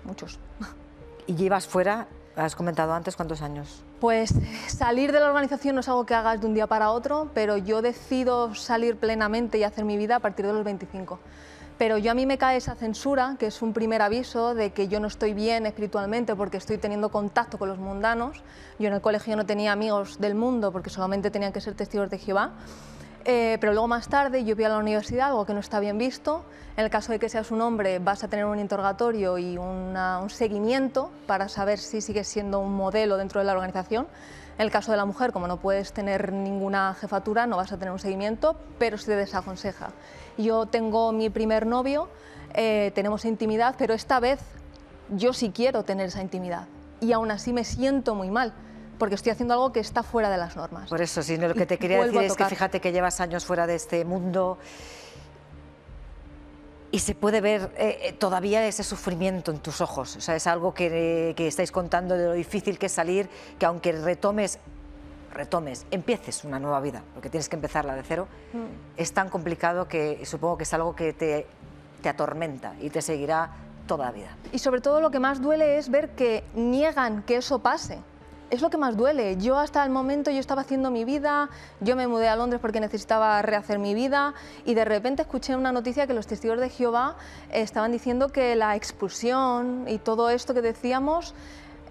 muchos. ¿Y llevas fuera, has comentado antes, cuántos años? Pues salir de la organización no es algo que hagas de un día para otro, pero yo decido salir plenamente y hacer mi vida a partir de los 25. Pero a mí me cae esa censura, que es un primer aviso de que yo no estoy bien espiritualmente porque estoy teniendo contacto con los mundanos. Yo en el colegio no tenía amigos del mundo porque solamente tenían que ser testigos de Jehová. Pero luego más tarde yo voy a la universidad, algo que no está bien visto. En el caso de que seas un hombre vas a tener un interrogatorio y un seguimiento para saber si sigues siendo un modelo dentro de la organización. En el caso de la mujer, como no puedes tener ninguna jefatura, no vas a tener un seguimiento, pero se te desaconseja. Yo tengo mi primer novio, tenemos intimidad, pero esta vez yo sí quiero tener esa intimidad y aún así me siento muy mal, porque estoy haciendo algo que está fuera de las normas. Por eso, sí, lo que te quería decir es que fíjate que llevas años fuera de este mundo y se puede ver todavía ese sufrimiento en tus ojos. O sea, es algo que estáis contando de lo difícil que es salir, que aunque retomes, empieces una nueva vida, porque tienes que empezarla de cero, es tan complicado que supongo que es algo que te atormenta y te seguirá toda la vida. Y sobre todo lo que más duele es ver que niegan que eso pase. Es lo que más duele. Yo hasta el momento yo estaba haciendo mi vida, yo me mudé a Londres porque necesitaba rehacer mi vida y de repente escuché una noticia que los testigos de Jehová estaban diciendo que la expulsión y todo esto que decíamos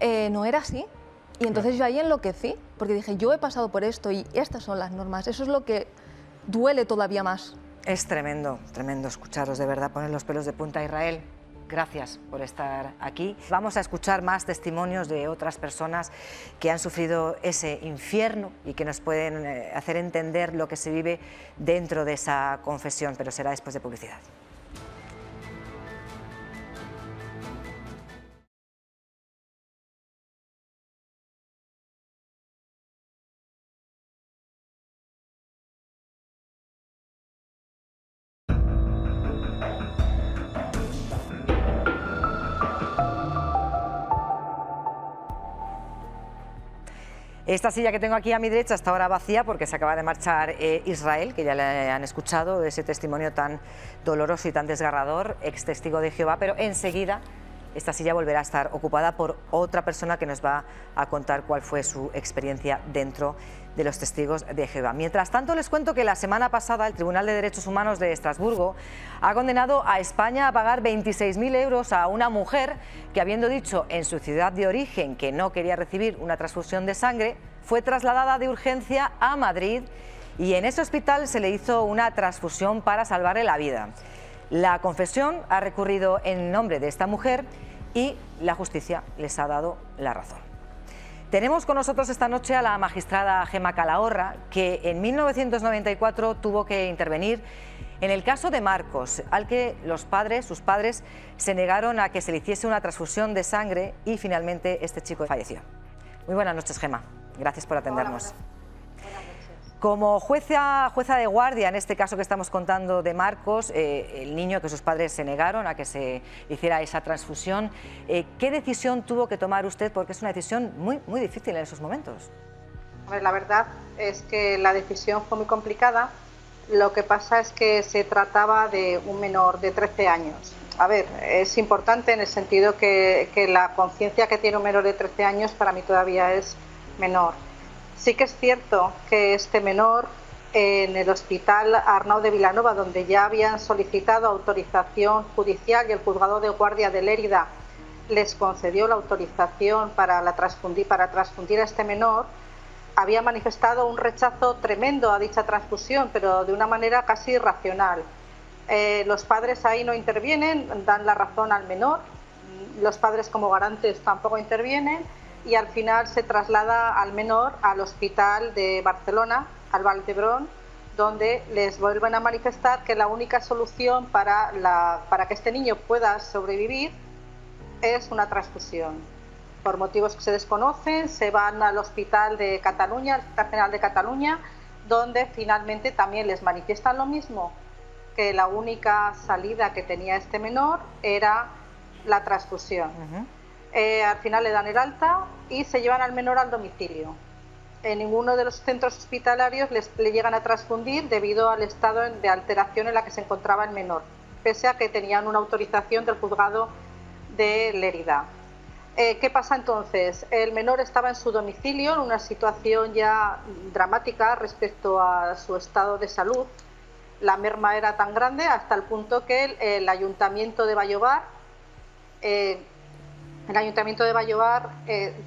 no era así. Y entonces yo ahí enloquecí, porque dije, yo he pasado por esto y estas son las normas. Eso es lo que duele todavía más. Es tremendo, tremendo escucharos, de verdad, poner los pelos de punta. Israel. gracias por estar aquí. Vamos a escuchar más testimonios de otras personas que han sufrido ese infierno y que nos pueden hacer entender lo que se vive dentro de esa confesión, pero será después de publicidad. Esta silla que tengo aquí a mi derecha está ahora vacía porque se acaba de marchar Israel, que ya le han escuchado de ese testimonio tan doloroso y tan desgarrador, ex testigo de Jehová, pero enseguida esta silla volverá a estar ocupada por otra persona que nos va a contar cuál fue su experiencia dentro de los testigos de Jehová. Mientras tanto, les cuento que la semana pasada el Tribunal de Derechos Humanos de Estrasburgo ha condenado a España a pagar 26.000 euros a una mujer que, habiendo dicho en su ciudad de origen que no quería recibir una transfusión de sangre, fue trasladada de urgencia a Madrid y en ese hospital se le hizo una transfusión para salvarle la vida. La confesión ha recurrido en nombre de esta mujer y la justicia les ha dado la razón. Tenemos con nosotros esta noche a la magistrada Gemma Calahorra, que en 1994 tuvo que intervenir en el caso de Marcos, al que sus padres, se negaron a que se le hiciese una transfusión de sangre y finalmente este chico falleció. Muy buenas noches, Gemma. Gracias por atendernos. Como jueza de guardia en este caso que estamos contando de Marcos, el niño que sus padres se negaron a que se hiciera esa transfusión, ¿qué decisión tuvo que tomar usted? Porque es una decisión muy difícil en esos momentos. La verdad es que la decisión fue muy complicada. Lo que pasa es que se trataba de un menor de 13 años. A ver, es importante en el sentido que la conciencia que tiene un menor de 13 años para mí todavía es menor. Sí que es cierto que este menor en el Hospital Arnau de Vilanova, donde ya habían solicitado autorización judicial y el Juzgado de Guardia de Lérida les concedió la autorización para transfundir a este menor, había manifestado un rechazo tremendo a dicha transfusión, pero de una manera casi irracional. Los padres ahí no intervienen, dan la razón al menor, los padres como garantes tampoco intervienen, y al final se traslada al menor al hospital de Barcelona, al Vall d'Hebron, donde les vuelven a manifestar que la única solución para que este niño pueda sobrevivir es una transfusión. Por motivos que se desconocen, se van al hospital de Cataluña, al Hospital General de Cataluña, donde finalmente también les manifiestan lo mismo, que la única salida que tenía este menor era la transfusión. Al final le dan el alta y se llevan al menor al domicilio. En ninguno de los centros hospitalarios le llegan a transfundir debido al estado de alteración en la que se encontraba el menor, pese a que tenían una autorización del Juzgado de Lérida. ¿Qué pasa entonces? El menor estaba en su domicilio en una situación ya dramática respecto a su estado de salud. La merma era tan grande hasta el punto que el Ayuntamiento de Vallovar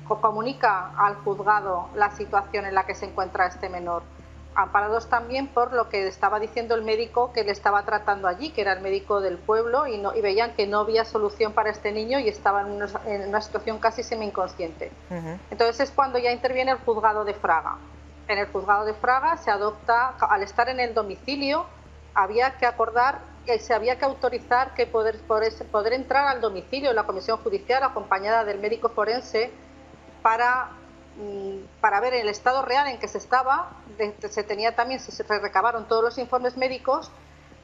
comunica al juzgado la situación en la que se encuentra este menor, amparados también por lo que estaba diciendo el médico que le estaba tratando allí, que era el médico del pueblo, y veían que no había solución para este niño y estaba en una situación casi semi-inconsciente. Entonces es cuando ya interviene el juzgado de Fraga. En el juzgado de Fraga se adopta, al estar en el domicilio, había que acordar que se había que autorizar que poder entrar al domicilio de la comisión judicial acompañada del médico forense para ver el estado real en que se estaba. Se recabaron todos los informes médicos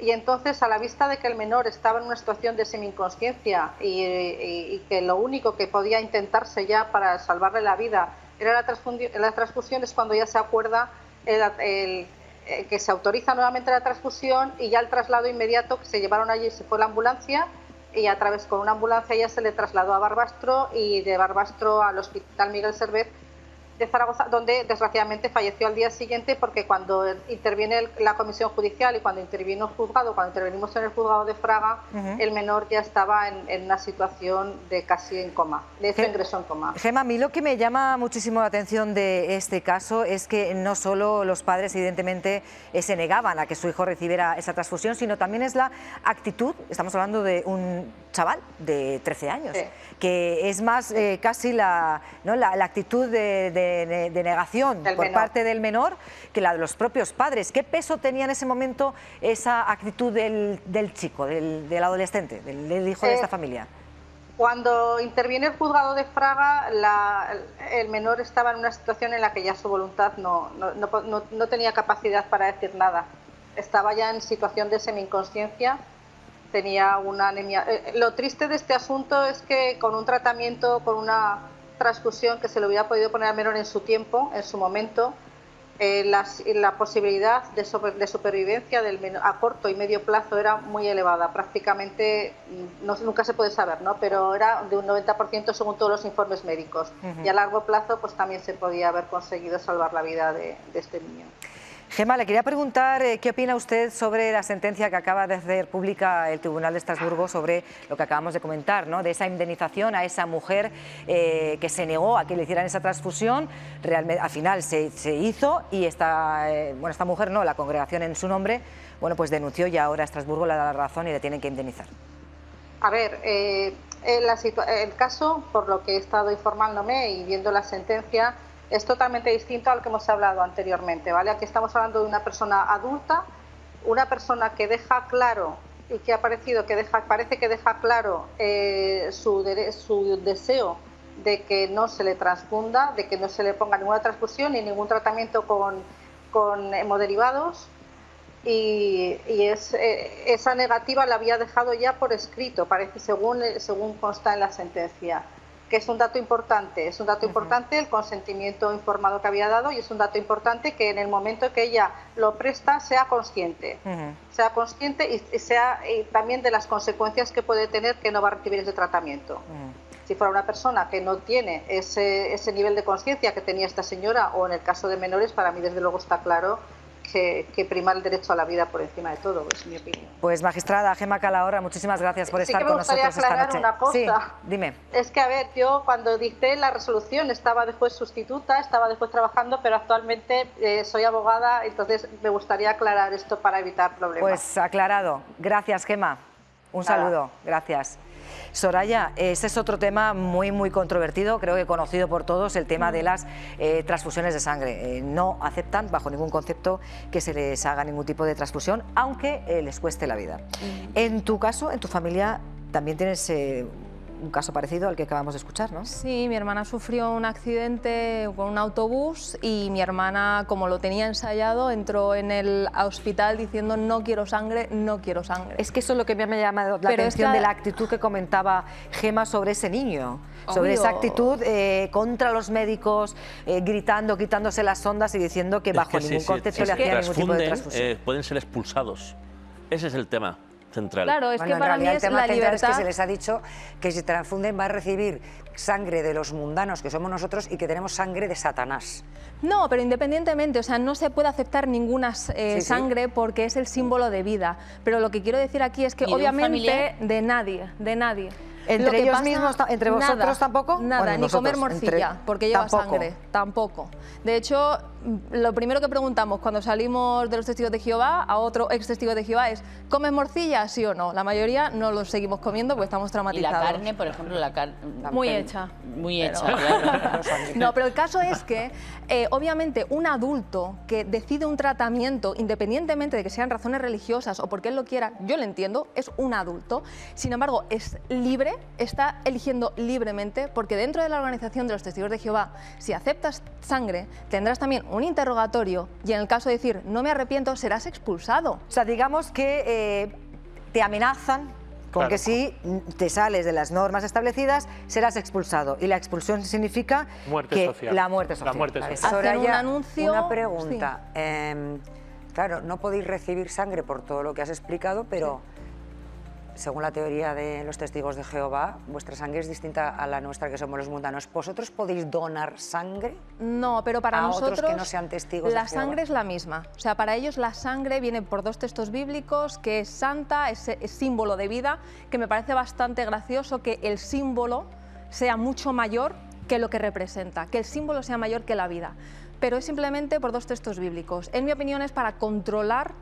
y entonces, a la vista de que el menor estaba en una situación de semi-inconsciencia y que lo único que podía intentarse ya para salvarle la vida era la transfusión, es cuando ya se acuerda que se autoriza nuevamente la transfusión y ya el traslado inmediato, que se llevaron allí, se fue la ambulancia y con una ambulancia ya se le trasladó a Barbastro y de Barbastro al Hospital Miguel Servet de Zaragoza, donde desgraciadamente falleció al día siguiente, porque cuando interviene la comisión judicial y cuando intervino el juzgado, cuando intervenimos en el juzgado de Fraga, el menor ya estaba en una situación de casi en coma, de hecho ingresó en coma. Gemma, a mí lo que me llama muchísimo la atención de este caso es que no solo los padres evidentemente se negaban a que su hijo recibiera esa transfusión, sino también es la actitud, estamos hablando de un chaval de 13 años, que es más casi la actitud de negación por parte del menor que la de los propios padres. ¿Qué peso tenía en ese momento esa actitud del chico, del adolescente, del hijo de esta familia? Cuando interviene el juzgado de Fraga, el menor estaba en una situación en la que ya su voluntad no tenía capacidad para decir nada. Estaba ya en situación de semi-inconsciencia, tenía una anemia. Lo triste de este asunto es que con un tratamiento, con una transfusión que se le hubiera podido poner al menor en su tiempo, en su momento, la posibilidad de supervivencia del menor a corto y medio plazo era muy elevada, prácticamente nunca se puede saber, ¿no? Pero era de un 90% según todos los informes médicos. Y a largo plazo pues también se podía haber conseguido salvar la vida de este niño. Gemma, le quería preguntar qué opina usted sobre la sentencia que acaba de hacer pública el Tribunal de Estrasburgo sobre lo que acabamos de comentar, ¿no? De esa indemnización a esa mujer que se negó a que le hicieran esa transfusión. Realmente, al final se hizo y esta mujer, no, la congregación en su nombre, bueno, pues denunció y ahora Estrasburgo le da la razón y le tienen que indemnizar. A ver, el caso, por lo que he estado informándome y viendo la sentencia, es totalmente distinto al que hemos hablado anteriormente, ¿vale? Aquí estamos hablando de una persona adulta, una persona que deja claro y que parece que deja claro su deseo de que no se le transfunda, de que no se le ponga ninguna transfusión ni ningún tratamiento con hemoderivados, y esa negativa la había dejado ya por escrito, parece, según consta en la sentencia. Que es un dato importante, el consentimiento informado que había dado, y es un dato importante que en el momento que ella lo presta sea consciente, y sea también de las consecuencias que puede tener que no va a recibir ese tratamiento. Si fuera una persona que no tiene ese nivel de conciencia que tenía esta señora, o en el caso de menores, para mí desde luego está claro que prima el derecho a la vida por encima de todo, es mi opinión. Pues magistrada Gemma Calahorra, muchísimas gracias por estar con nosotros esta noche. Una cosa. Sí, dime. Es que, a ver, yo cuando dicté la resolución estaba después sustituta, estaba después trabajando, pero actualmente soy abogada, entonces me gustaría aclarar esto para evitar problemas. Pues aclarado. Gracias, Gemma. Un saludo. Gracias. Soraya, ese es otro tema muy controvertido, creo que conocido por todos, el tema de las transfusiones de sangre. No aceptan bajo ningún concepto que se les haga ningún tipo de transfusión, aunque les cueste la vida. En tu caso, en tu familia, también tienes un caso parecido al que acabamos de escuchar, ¿no? Sí, mi hermana sufrió un accidente con un autobús y mi hermana, como lo tenía ensayado, entró en el hospital diciendo no quiero sangre, no quiero sangre. Es que eso es lo que me ha llamado la atención de la actitud que comentaba Gemma sobre ese niño, sobre esa actitud contra los médicos, gritando, quitándose las sondas y diciendo que bajo ningún concepto le hacían ningún tipo de transfusión. Pueden ser expulsados. Ese es el tema central. Claro, es que para mí el tema central libertad... es que se les ha dicho que si transfunden va a recibir sangre de los mundanos que somos nosotros y que tenemos sangre de Satanás. No, pero independientemente, o sea, no se puede aceptar ninguna sangre porque es el símbolo de vida. Pero lo que quiero decir aquí es que obviamente de nadie. ¿Entre ellos mismos, entre vosotros nada, tampoco? Nada, bueno, ni comer morcilla, porque lleva sangre, tampoco. De hecho, lo primero que preguntamos cuando salimos de los testigos de Jehová a otro ex testigo de Jehová es ¿comes morcilla, sí o no? La mayoría no lo seguimos comiendo porque estamos traumatizados. Y la carne, por ejemplo, la carne... Muy hecha. Muy hecha, claro. No, pero el caso es que, obviamente, un adulto que decide un tratamiento, independientemente de que sean razones religiosas o porque él lo quiera, yo lo entiendo, es un adulto. Sin embargo, es libre, está eligiendo libremente, porque dentro de la organización de los testigos de Jehová, si aceptas sangre, tendrás también un interrogatorio y en el caso de decir no me arrepiento, serás expulsado. O sea, digamos que te amenazan con que si te sales de las normas establecidas serás expulsado, y la expulsión significa la muerte social. Soraya, un anuncio, una pregunta. Sí. Claro, no podéis recibir sangre por todo lo que has explicado, pero según la teoría de los testigos de Jehová, vuestra sangre es distinta a la nuestra, que somos los mundanos. ¿Vosotros podéis donar sangre? No, pero para nosotros otros que no sean testigos la de Jehová? sangre es la misma. O sea, para ellos la sangre viene por dos textos bíblicos, que es santa, es símbolo de vida, que me parece bastante gracioso que el símbolo sea mucho mayor que lo que representa, que el símbolo sea mayor que la vida. pero es simplemente por 2 textos bíblicos. En mi opinión es para controlar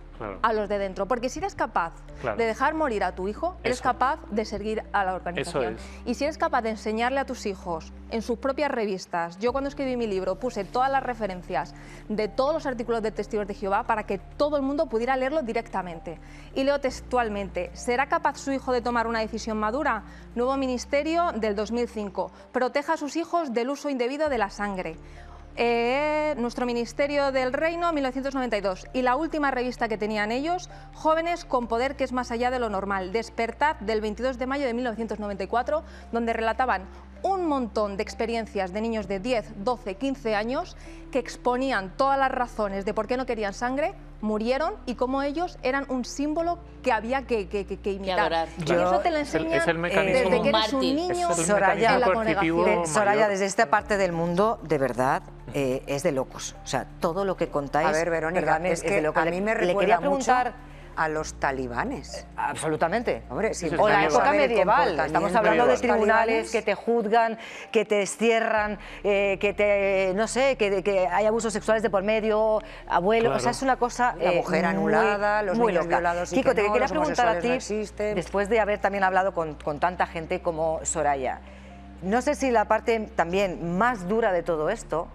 a los de dentro, porque si eres capaz de dejar morir a tu hijo, eres capaz de seguir a la organización. Y si eres capaz de enseñarle a tus hijos en sus propias revistas, yo cuando escribí mi libro puse todas las referencias de todos los artículos de Testigos de Jehová para que todo el mundo pudiera leerlo directamente. Y leo textualmente: ¿será capaz su hijo de tomar una decisión madura? Nuevo Ministerio del 2005, proteja a sus hijos del uso indebido de la sangre. Nuestro Ministerio del Reino, 1992. Y la última revista que tenían ellos, Jóvenes con poder que es más allá de lo normal, Despertad, del 22 de mayo de 1994, donde relataban un montón de experiencias de niños de 10, 12, 15 años que exponían todas las razones de por qué no querían sangre, murieron y cómo ellos eran un símbolo que había que imitar. Y eso te lo enseñan desde que eres un niño en la congregación. Soraya, desde esta parte del mundo, de verdad, es de locos. O sea, todo lo que contáis... A ver, Verónica, es que a mí me recuerda mucho a los talibanes. Absolutamente. Hombre, si o la época medieval. Estamos hablando de tribunales talibanes que te juzgan, que te destierran, que te, no sé, que hay abusos sexuales de por medio, abuelo. O sea, es una cosa la mujer anulada, los muy niños loca. violados y Kiko, te no, quería los preguntar a ti, homosexuales no después de haber también hablado con tanta gente como Soraya, no sé si la parte también más dura de todo esto,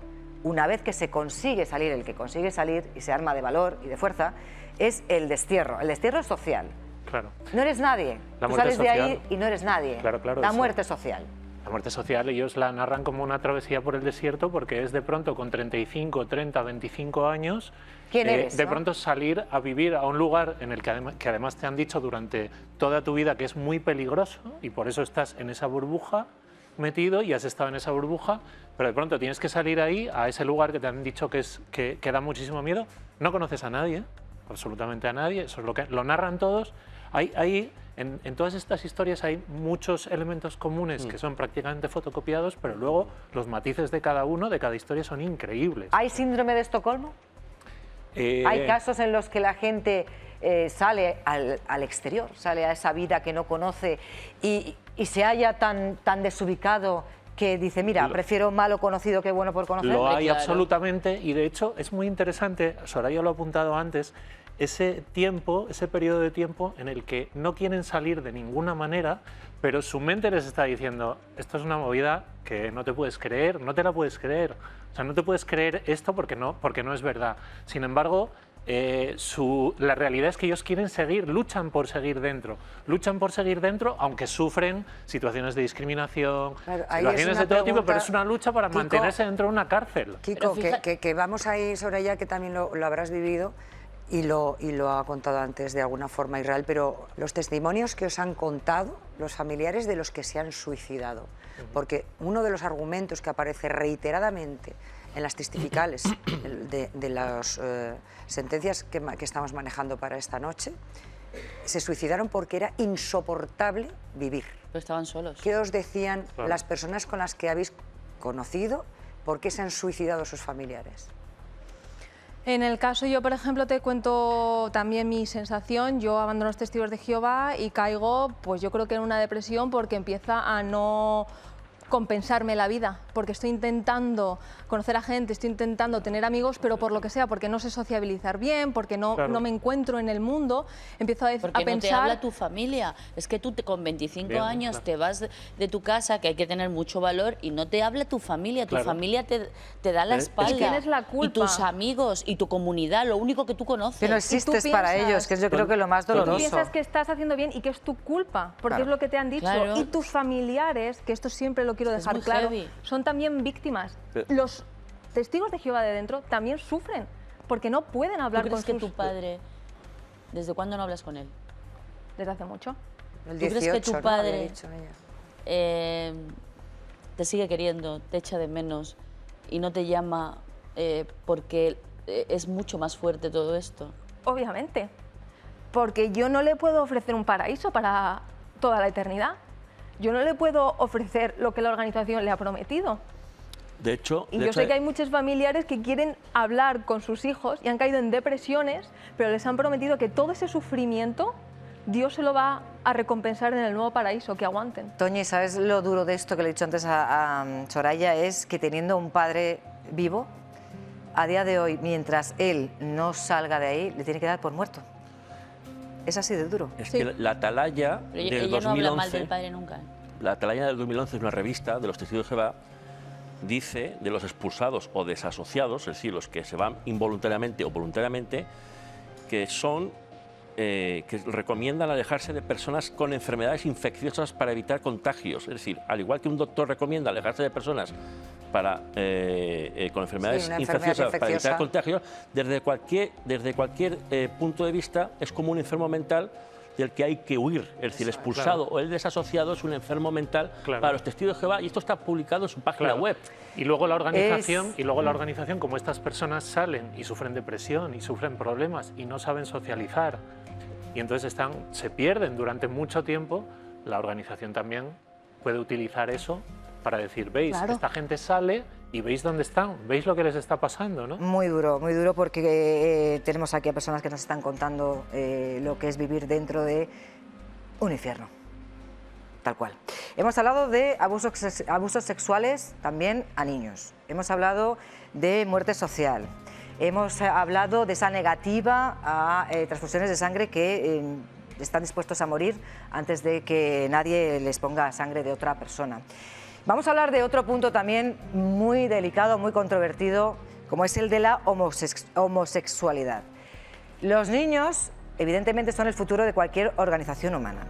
una vez que se consigue salir, el que consigue salir y se arma de valor y de fuerza, es el destierro social. Claro. No eres nadie. Tú sales de ahí y no eres nadie. Claro, la muerte social. La muerte social ellos la narran como una travesía por el desierto, porque es de pronto con 35, 30, 25 años, ¿quién eres, de no? pronto salir a vivir a un lugar en el que además te han dicho durante toda tu vida que es muy peligroso y por eso estás en esa burbuja metido y has estado en esa burbuja, pero de pronto tienes que salir ahí a ese lugar que te han dicho que da muchísimo miedo. No conoces a nadie, absolutamente a nadie, eso es lo que lo narran todos. En todas estas historias hay muchos elementos comunes que son prácticamente fotocopiados, pero luego los matices de cada uno, de cada historia, son increíbles. ¿Hay síndrome de Estocolmo? ¿Hay casos en los que la gente sale al exterior, sale a esa vida que no conoce y se halla tan desubicado que dice, mira, prefiero malo conocido que bueno por conocer? Lo hay absolutamente, y de hecho es muy interesante, Soraya lo ha apuntado antes, ese tiempo, ese periodo de tiempo en el que no quieren salir de ninguna manera, pero su mente les está diciendo, esto es una movida que no te puedes creer, no te la puedes creer, o sea, no te puedes creer esto porque no es verdad. Sin embargo, la realidad es que ellos quieren seguir, luchan por seguir dentro, aunque sufren situaciones de discriminación, situaciones de todo tipo, pero es una lucha para mantenerse dentro de una cárcel. Kiko, que vamos ahí, Soraya, que también lo habrás vivido y lo ha contado antes de alguna forma Israel, pero los testimonios que os han contado los familiares de los que se han suicidado, porque uno de los argumentos que aparece reiteradamente en las testificales de las sentencias que estamos manejando para esta noche, se suicidaron porque era insoportable vivir. Pero estaban solos. ¿Qué os decían las personas con las que habéis conocido? ¿Por qué se han suicidado sus familiares? En el caso, yo por ejemplo te cuento también mi sensación. Yo abandono los Testigos de Jehová y caigo, pues yo creo que en una depresión, porque empieza a no compensarme la vida, porque estoy intentando conocer a gente, estoy intentando tener amigos, pero por lo que sea, porque no sé sociabilizar bien, porque no me encuentro en el mundo, empiezo a pensar... Porque no te habla tu familia, es que tú con 25 años te vas de tu casa, que hay que tener mucho valor, y no te habla tu familia, tu familia te da la espalda. ¿Quién es la culpa? Y tus amigos, y tu comunidad, lo único que tú conoces. Que no existes para ellos, que es yo creo que lo más doloroso. Tú piensas que estás haciendo bien y que es tu culpa, porque es lo que te han dicho. Y tus familiares, que esto siempre lo quiero dejar claro, son también víctimas. Los testigos de Jehová de dentro también sufren, porque no pueden hablar con sus... ¿Tú crees que tu padre, desde cuándo no hablas con él? Desde hace mucho. El 18, ¿tú crees que tu padre te sigue queriendo, te echa de menos y no te llama porque es mucho más fuerte todo esto? Obviamente, porque yo no le puedo ofrecer un paraíso para toda la eternidad. Yo no le puedo ofrecer lo que la organización le ha prometido. De hecho, yo sé que hay muchos familiares que quieren hablar con sus hijos y han caído en depresiones, pero les han prometido que todo ese sufrimiento Dios se lo va a recompensar en el nuevo paraíso, que aguanten. Toñi, ¿sabes lo duro de esto que le he dicho antes a Soraya? Es que teniendo un padre vivo, a día de hoy, mientras él no salga de ahí, le tiene que dar por muerto. Es así de duro. Es que la Atalaya Pero del ella 2011... no habla mal del padre nunca. La Atalaya del 2011 es una revista de los testigos de Jehová, dice de los expulsados o desasociados, es decir, los que se van involuntariamente o voluntariamente, que son que recomiendan alejarse de personas con enfermedades infecciosas para evitar contagios. Es decir, al igual que un doctor recomienda alejarse de personas con enfermedades infecciosas para evitar contagios, desde cualquier punto de vista es como un enfermo mental del que hay que huir. Es decir, el expulsado o el desasociado es un enfermo mental para los testigos de Jehová, y esto está publicado en su página web. Y luego la organización, como estas personas salen y sufren depresión y sufren problemas y no saben socializar, y entonces se pierden durante mucho tiempo, la organización también puede utilizar eso para decir, veis, esta gente sale y veis dónde están, veis lo que les está pasando, ¿no? Muy duro, porque tenemos aquí a personas que nos están contando lo que es vivir dentro de un infierno, tal cual. Hemos hablado de abusos sexuales también a niños, hemos hablado de muerte social, hemos hablado de esa negativa a transfusiones de sangre que están dispuestos a morir antes de que nadie les ponga sangre de otra persona. Vamos a hablar de otro punto también muy delicado, muy controvertido, como es el de la homosexualidad. Los niños, evidentemente, son el futuro de cualquier organización humana.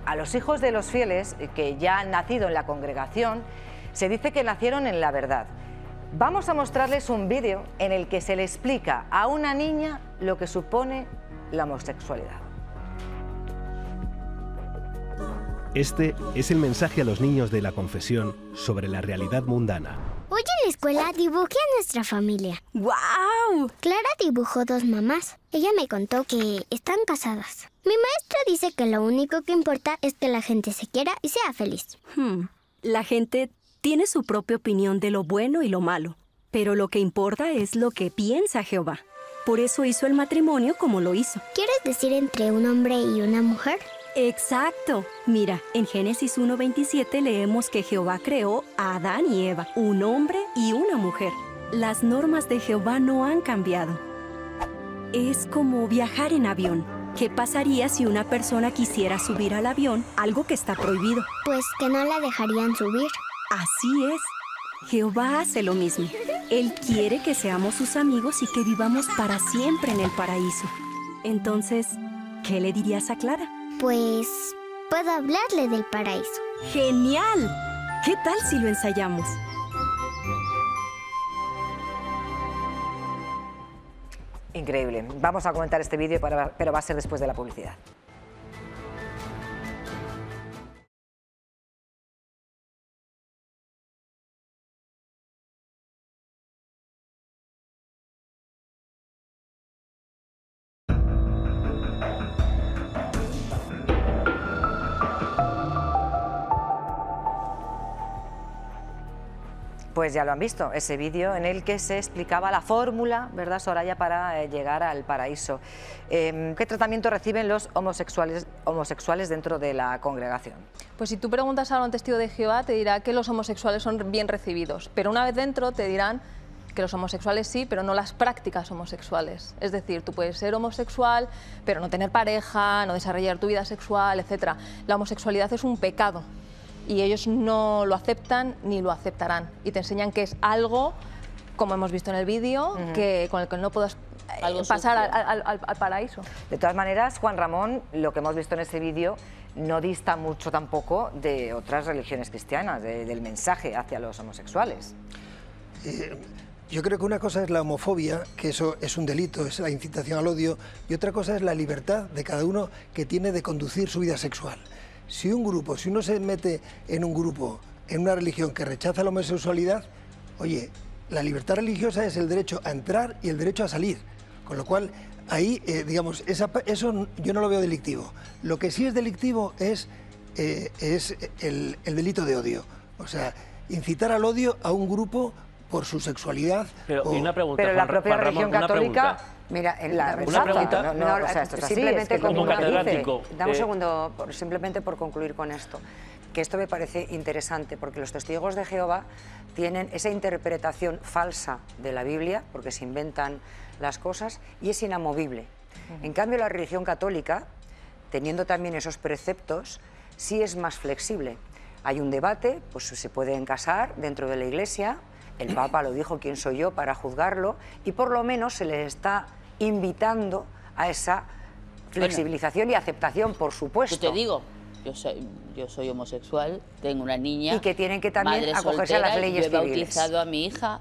A los hijos de los fieles, que ya han nacido en la congregación, se dice que nacieron en la verdad. Vamos a mostrarles un vídeo en el que se le explica a una niña lo que supone la homosexualidad. Este es el mensaje a los niños de la confesión sobre la realidad mundana. Hoy en la escuela dibujé a nuestra familia. ¡Guau! Clara dibujó 2 mamás. Ella me contó que están casadas. Mi maestra dice que lo único que importa es que la gente se quiera y sea feliz. La gente tiene su propia opinión de lo bueno y lo malo, pero lo que importa es lo que piensa Jehová. Por eso hizo el matrimonio como lo hizo. ¿Quieres decir entre un hombre y una mujer? Exacto. Mira, en Génesis 1:27 leemos que Jehová creó a Adán y Eva, un hombre y una mujer. Las normas de Jehová no han cambiado. Es como viajar en avión. ¿Qué pasaría si una persona quisiera subir al avión, algo que está prohibido? Pues que no la dejarían subir. Así es. Jehová hace lo mismo. Él quiere que seamos sus amigos y que vivamos para siempre en el paraíso. Entonces, ¿qué le dirías a Clara? Pues puedo hablarle del paraíso. ¡Genial! ¿Qué tal si lo ensayamos? Increíble. Vamos a comentar este vídeo, pero va a ser después de la publicidad. Pues ya lo han visto, ese vídeo en el que se explicaba la fórmula, ¿verdad, Soraya?, para llegar al paraíso. ¿Qué tratamiento reciben los homosexuales dentro de la congregación? Pues si tú preguntas a un testigo de Jehová, te dirá que los homosexuales son bien recibidos, pero una vez dentro te dirán que los homosexuales sí, pero no las prácticas homosexuales. Es decir, tú puedes ser homosexual, pero no tener pareja, no desarrollar tu vida sexual, etc. La homosexualidad es un pecado. Y ellos no lo aceptan ni lo aceptarán. Y te enseñan que es algo, como hemos visto en el vídeo, con el que no puedas pasar al paraíso. De todas maneras, Juan Ramón, lo que hemos visto en ese vídeo no dista mucho tampoco de otras religiones cristianas, del mensaje hacia los homosexuales. Yo creo que una cosa es la homofobia, que eso es un delito, es la incitación al odio, y otra cosa es la libertad de cada uno que tiene de conducir su vida sexual. Si uno se mete en un grupo, en una religión que rechaza la homosexualidad, oye, la libertad religiosa es el derecho a entrar y el derecho a salir. Con lo cual, ahí, digamos, eso yo no lo veo delictivo. Lo que sí es delictivo es el delito de odio. O sea, incitar al odio a un grupo por su sexualidad. Pero, y una pregunta, pero la propia religión católica... Mira, la pregunta, o sea, esto es así, simplemente es que como dame un catedrático. segundo, simplemente por concluir con esto. que esto me parece interesante, porque los testigos de Jehová tienen esa interpretación falsa de la Biblia, porque se inventan las cosas, y es inamovible. En cambio, la religión católica, teniendo también esos preceptos, sí es más flexible. Hay un debate, pues se pueden casar dentro de la Iglesia, el Papa lo dijo, ¿quién soy yo para juzgarlo? Y por lo menos se les está invitando a esa flexibilización y aceptación, por supuesto. Yo te digo, yo soy homosexual, tengo una niña, y que tienen que también madre acogerse soltera, a las leyes yo he civiles. bautizado a mi hija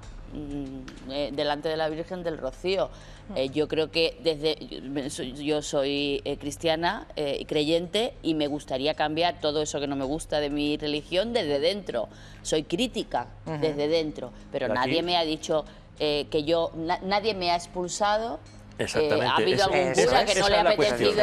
delante de la Virgen del Rocío. Yo creo que yo soy cristiana, creyente, y me gustaría cambiar todo eso que no me gusta de mi religión desde dentro. Soy crítica desde dentro, pero nadie me ha dicho nadie me ha expulsado. Exactamente. Ha habido algún cura que no le ha apetecido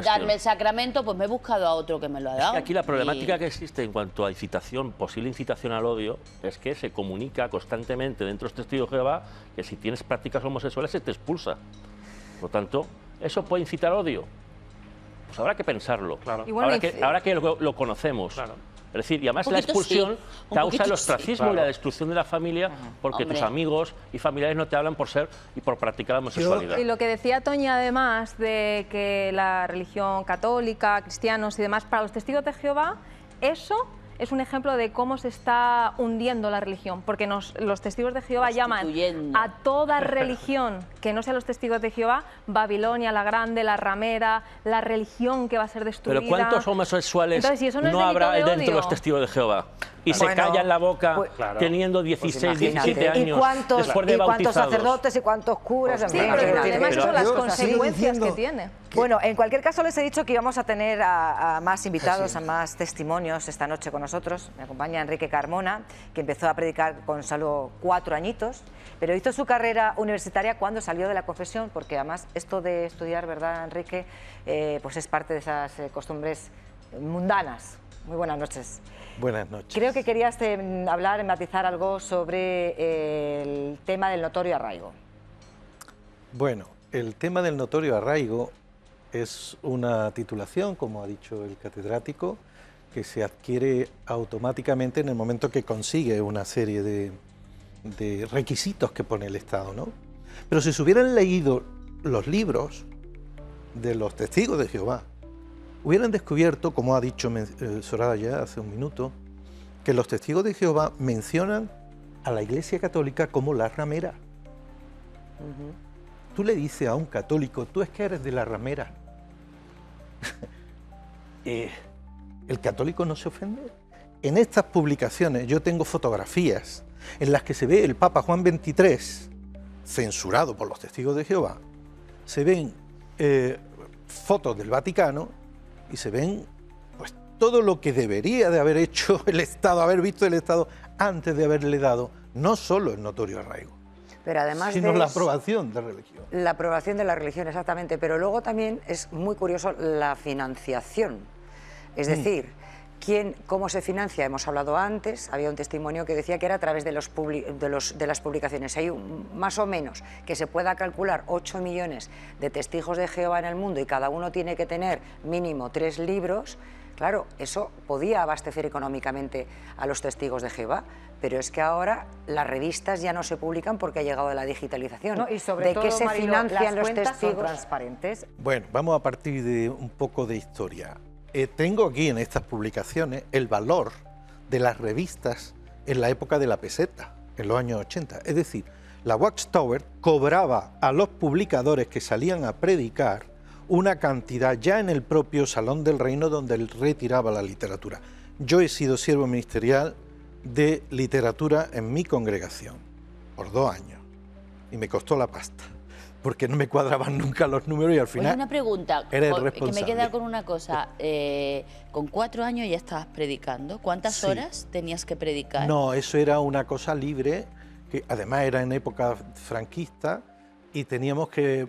darme el sacramento, pues me he buscado a otro que me lo ha dado. Aquí la problemática que existe en cuanto a incitación, posible incitación al odio, es que se comunica constantemente dentro de los testigos de Jehová que si tienes prácticas homosexuales se te expulsa. Por lo tanto, ¿eso puede incitar odio? Pues habrá que pensarlo. Claro. Ahora que lo conocemos. Claro. Es decir, y además la expulsión causa el ostracismo y la destrucción de la familia, porque tus amigos y familiares no te hablan por ser y por practicar la homosexualidad. Y lo que decía Toña, además de que la religión católica, cristianos y demás, para los testigos de Jehová, eso es un ejemplo de cómo se está hundiendo la religión, porque los testigos de Jehová llaman a toda religión que no sea los testigos de Jehová, Babilonia la Grande, la ramera, la religión que va a ser destruida. Pero ¿cuántos homosexuales no habrá dentro de los testigos de Jehová? Y se callan la boca teniendo 16, 17 años después de bautizados. ¿Y cuántos sacerdotes y cuántos curas? Sí, pero el problema son las consecuencias que tiene. Bueno, en cualquier caso les he dicho que íbamos a tener a más invitados, a más testimonios esta noche con nosotros. Me acompaña Enrique Carmona, que empezó a predicar con solo 4 añitos, pero hizo su carrera universitaria cuando salió de la confesión, porque además esto de estudiar, ¿verdad, Enrique? Pues es parte de esas costumbres mundanas. Muy buenas noches. Buenas noches. Creo que querías hablar, matizar algo sobre el tema del notorio arraigo. Bueno, el tema del notorio arraigo es una titulación, como ha dicho el catedrático, que se adquiere automáticamente en el momento que consigue una serie de requisitos que pone el Estado, ¿no? Pero si se hubieran leído los libros de los testigos de Jehová, hubieran descubierto, como ha dicho Soraya hace un minuto, que los testigos de Jehová mencionan a la Iglesia Católica como la ramera. Tú le dices a un católico, tú es que eres de la ramera. El católico no se ofende. En estas publicaciones yo tengo fotografías en las que se ve el Papa Juan XXIII, censurado por los testigos de Jehová, se ven fotos del Vaticano y se ven pues todo lo que debería de haber hecho el Estado, haber visto el Estado antes de haberle dado no solo el notorio arraigo, pero además sino la aprobación de religión. La aprobación de la religión, exactamente, pero luego también es muy curioso la financiación, es decir, ¿cómo se financia? Hemos hablado antes, había un testimonio que decía que era a través de las publicaciones. Hay más o menos que se pueda calcular 8 millones de testigos de Jehová en el mundo y cada uno tiene que tener mínimo 3 libros. Claro, eso podía abastecer económicamente a los testigos de Jehová, pero es que ahora las revistas ya no se publican porque ha llegado la digitalización. No, y sobre todo, ¿de qué se Marilo, financian los cuentas testigos? son transparentes. Bueno, vamos a partir de un poco de historia. Tengo aquí en estas publicaciones el valor de las revistas en la época de la peseta, en los años 80. Es decir, la Watchtower cobraba a los publicadores que salían a predicar una cantidad ya en el propio Salón del Reino donde él retiraba la literatura. Yo he sido siervo ministerial de literatura en mi congregación por 2 años y me costó la pasta, porque no me cuadraban nunca los números y al final... Oye, una pregunta, era el que responsable. me queda con una cosa. Con 4 años ya estabas predicando. ¿Cuántas horas tenías que predicar? No, eso era una cosa libre, que además era en época franquista y teníamos que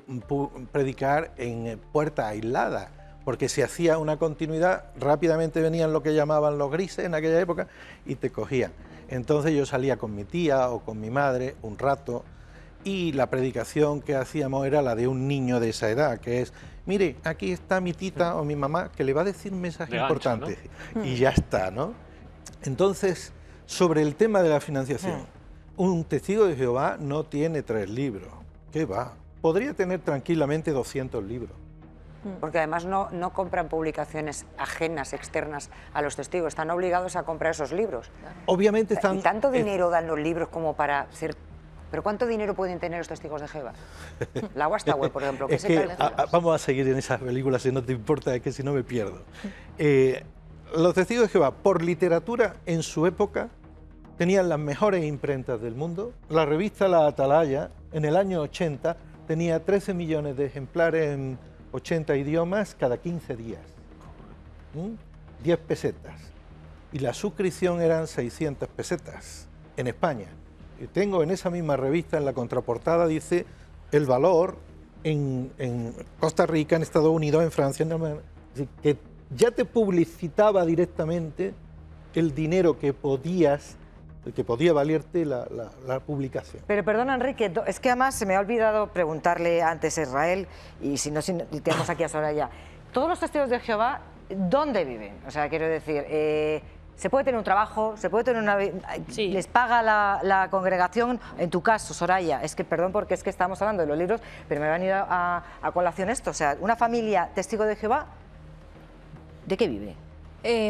predicar en puertas aisladas, porque si hacía una continuidad, rápidamente venían lo que llamaban los grises en aquella época y te cogían. Entonces yo salía con mi tía o con mi madre un rato y la predicación que hacíamos era la de un niño de esa edad, que es, mire, aquí está mi tita o mi mamá, que le va a decir un mensaje importante, ¿no? Y ya está, ¿no? Entonces, sobre el tema de la financiación, un testigo de Jehová no tiene 3 libros, ¿qué va? Podría tener tranquilamente 200 libros. Porque además no compran publicaciones ajenas, externas a los testigos, están obligados a comprar esos libros. Obviamente están... ¿Y tanto dinero dan los libros como para ser... ¿Pero cuánto dinero pueden tener los testigos de Jehová? La Watchtower, por ejemplo. Es que vamos a seguir en esas películas, si no te importa, es que si no me pierdo. Los testigos de Jehová, por literatura, en su época, tenían las mejores imprentas del mundo. La revista La Atalaya, en el año 80, tenía 13 millones de ejemplares en 80 idiomas cada 15 días. 10 pesetas. Y la suscripción eran 600 pesetas en España. Y tengo en esa misma revista, en la contraportada, dice el valor en Costa Rica, en Estados Unidos, en Francia, en Alemania, que ya te publicitaba directamente el dinero que podía valerte la publicación. Pero perdona, Enrique, es que además se me ha olvidado preguntarle antes a Israel, y si no, tenemos aquí a Soraya. Todos los testigos de Jehová, ¿dónde viven? O sea, quiero decir, ¿se puede tener un trabajo? ¿Se puede tener una... Sí. ¿Les paga la congregación? En tu caso, Soraya, es que, perdón, porque es que estamos hablando de los libros, pero me ha venido a colación esto. O sea, una familia testigo de Jehová, ¿de qué vive?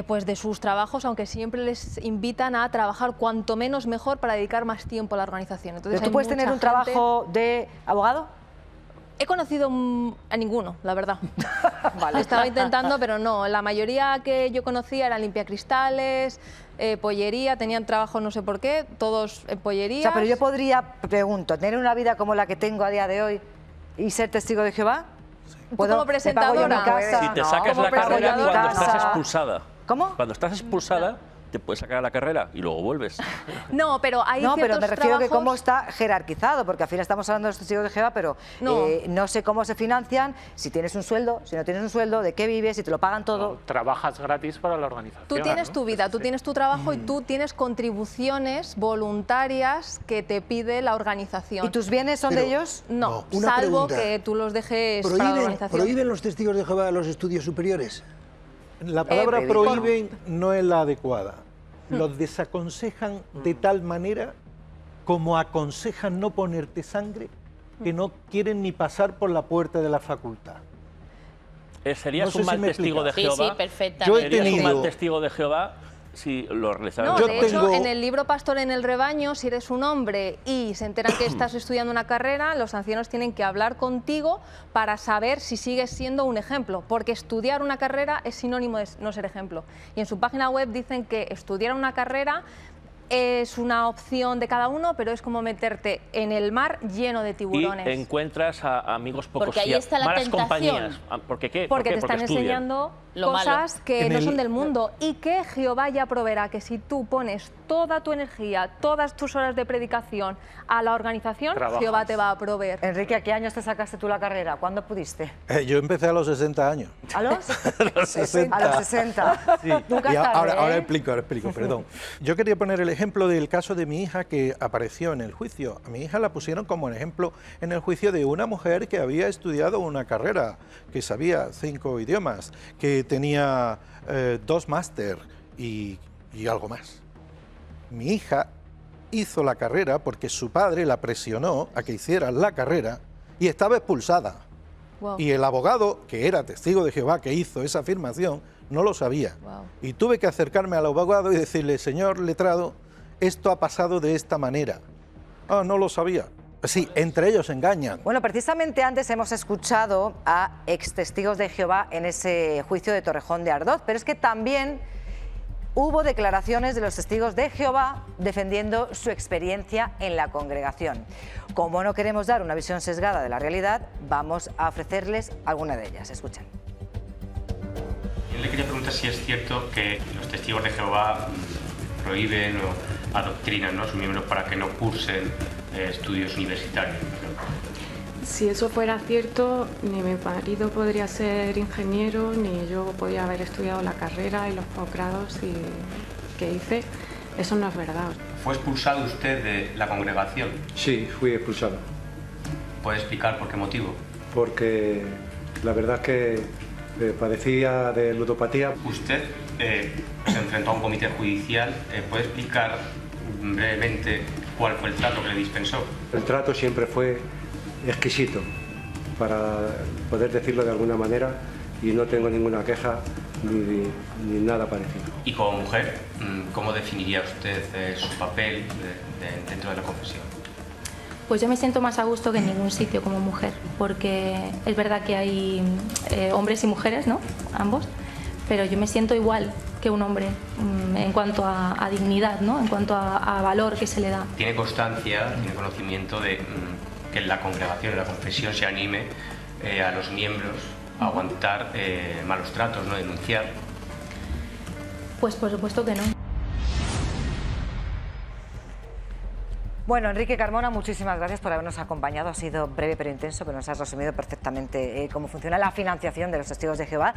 Pues de sus trabajos, aunque siempre les invitan a trabajar cuanto menos mejor para dedicar más tiempo a la organización. Entonces, ¿tú puedes tener un trabajo de abogado? He conocido a ninguno, la verdad. Vale. Estaba intentando, pero no. La mayoría que yo conocía eran limpiacristales, pollería, tenían trabajo no sé por qué, todos en pollería. O sea, pero yo podría, pregunto, tener una vida como la que tengo a día de hoy y ser testigo de Jehová. Como presentadora. Si te sacas la carrera cuando estás expulsada. ¿Cómo? Cuando estás expulsada, te puedes sacar la carrera y luego vuelves. No, pero hay no, ciertos pero me refiero trabajos... que cómo está jerarquizado, porque al final estamos hablando de los testigos de Jehová, pero no sé cómo se financian, si tienes un sueldo, si no tienes un sueldo, de qué vives, si te lo pagan todo. No, trabajas gratis para la organización. Tú tienes tu vida, tú tienes tu trabajo y tú tienes contribuciones voluntarias que te pide la organización. ¿Y tus bienes son de ellos? No, salvo que tú los dejes para la organización. ¿Prohíben los testigos de Jehová los estudios superiores? La palabra prohíben no es la adecuada. Los desaconsejan de tal manera como aconsejan no ponerte sangre, que no quieren ni pasar por la puerta de la facultad. ¿Serías un mal testigo de Jehová? Sí, perfectamente. Yo he tenido... ¿Serías un mal testigo de Jehová si lo realizaran? No, de hecho, en el libro Pastor en el Rebaño, si eres un hombre y se enteran que estás estudiando una carrera, los ancianos tienen que hablar contigo para saber si sigues siendo un ejemplo, porque estudiar una carrera es sinónimo de no ser ejemplo. Y en su página web dicen que estudiar una carrera es una opción de cada uno, pero es como meterte en el mar lleno de tiburones. Y encuentras a amigos pocos porque ahí está la malas tentación. compañías. ¿Por qué? Porque te están estudian. enseñando Lo cosas malo. que no son del mundo y que Jehová ya proveerá, que si tú pones toda tu energía, todas tus horas de predicación a la organización, trabajas. Jehová te va a proveer. Enrique, ¿a qué años te sacaste tú la carrera? ¿Cuándo pudiste? Yo empecé a los 60 años. ¿A los? A los 60. A los 60. Sí. Nunca Y es tarde, ahora explico, perdón. Yo quería poner el ejemplo del caso de mi hija que apareció en el juicio. A mi hija la pusieron como ejemplo en el juicio de una mujer que había estudiado una carrera, que sabía 5 idiomas, que tenía 2 máster y algo más. Mi hija hizo la carrera porque su padre la presionó a que hiciera la carrera y estaba expulsada. Wow. Y el abogado, que era testigo de Jehová, que hizo esa afirmación, no lo sabía. Wow. Y tuve que acercarme al abogado y decirle, señor letrado, esto ha pasado de esta manera. Ah, no lo sabía. Sí, entre ellos engañan. Bueno, precisamente antes hemos escuchado a ex testigos de Jehová en ese juicio de Torrejón de Ardoz, pero es que también hubo declaraciones de los testigos de Jehová defendiendo su experiencia en la congregación. Como no queremos dar una visión sesgada de la realidad, vamos a ofrecerles alguna de ellas. Escuchen. Yo le quería preguntar si es cierto que los testigos de Jehová prohíben o adoctrinan, ¿no?, a sus miembros para que no cursen estudios universitarios. Si eso fuera cierto, ni mi marido podría ser ingeniero, ni yo podría haber estudiado la carrera y los posgrados que hice. Eso no es verdad. ¿Fue expulsado usted de la congregación? Sí, fui expulsado. ¿Puede explicar por qué motivo? Porque la verdad es que padecía de ludopatía. Usted se enfrentó a un comité judicial. ¿Puede explicar brevemente cuál fue el trato que le dispensó? El trato siempre fue exquisito, para poder decirlo de alguna manera, y no tengo ninguna queja ni nada parecido. Y como mujer, ¿cómo definiría usted su papel dentro de la confesión? Pues yo me siento más a gusto que en ningún sitio como mujer, porque es verdad que hay hombres y mujeres, ¿no? Ambos, pero yo me siento igual que un hombre en cuanto a dignidad, ¿no? En cuanto a valor que se le da. ¿Tiene constancia, tiene conocimiento de que en la congregación, en la confesión, se anime a los miembros a aguantar malos tratos, no denunciar? Pues por supuesto que no. Bueno, Enrique Carmona, muchísimas gracias por habernos acompañado. Ha sido breve pero intenso, pero nos has resumido perfectamente cómo funciona la financiación de los testigos de Jehová.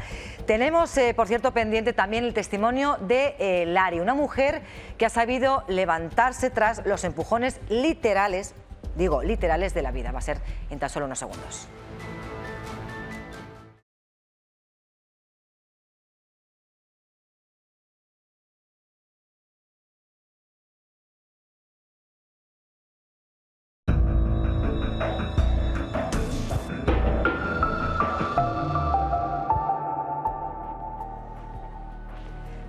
Tenemos, por cierto, pendiente también el testimonio de Lari, una mujer que ha sabido levantarse tras los empujones literales, digo, literales de la vida. Va a ser en tan solo unos segundos.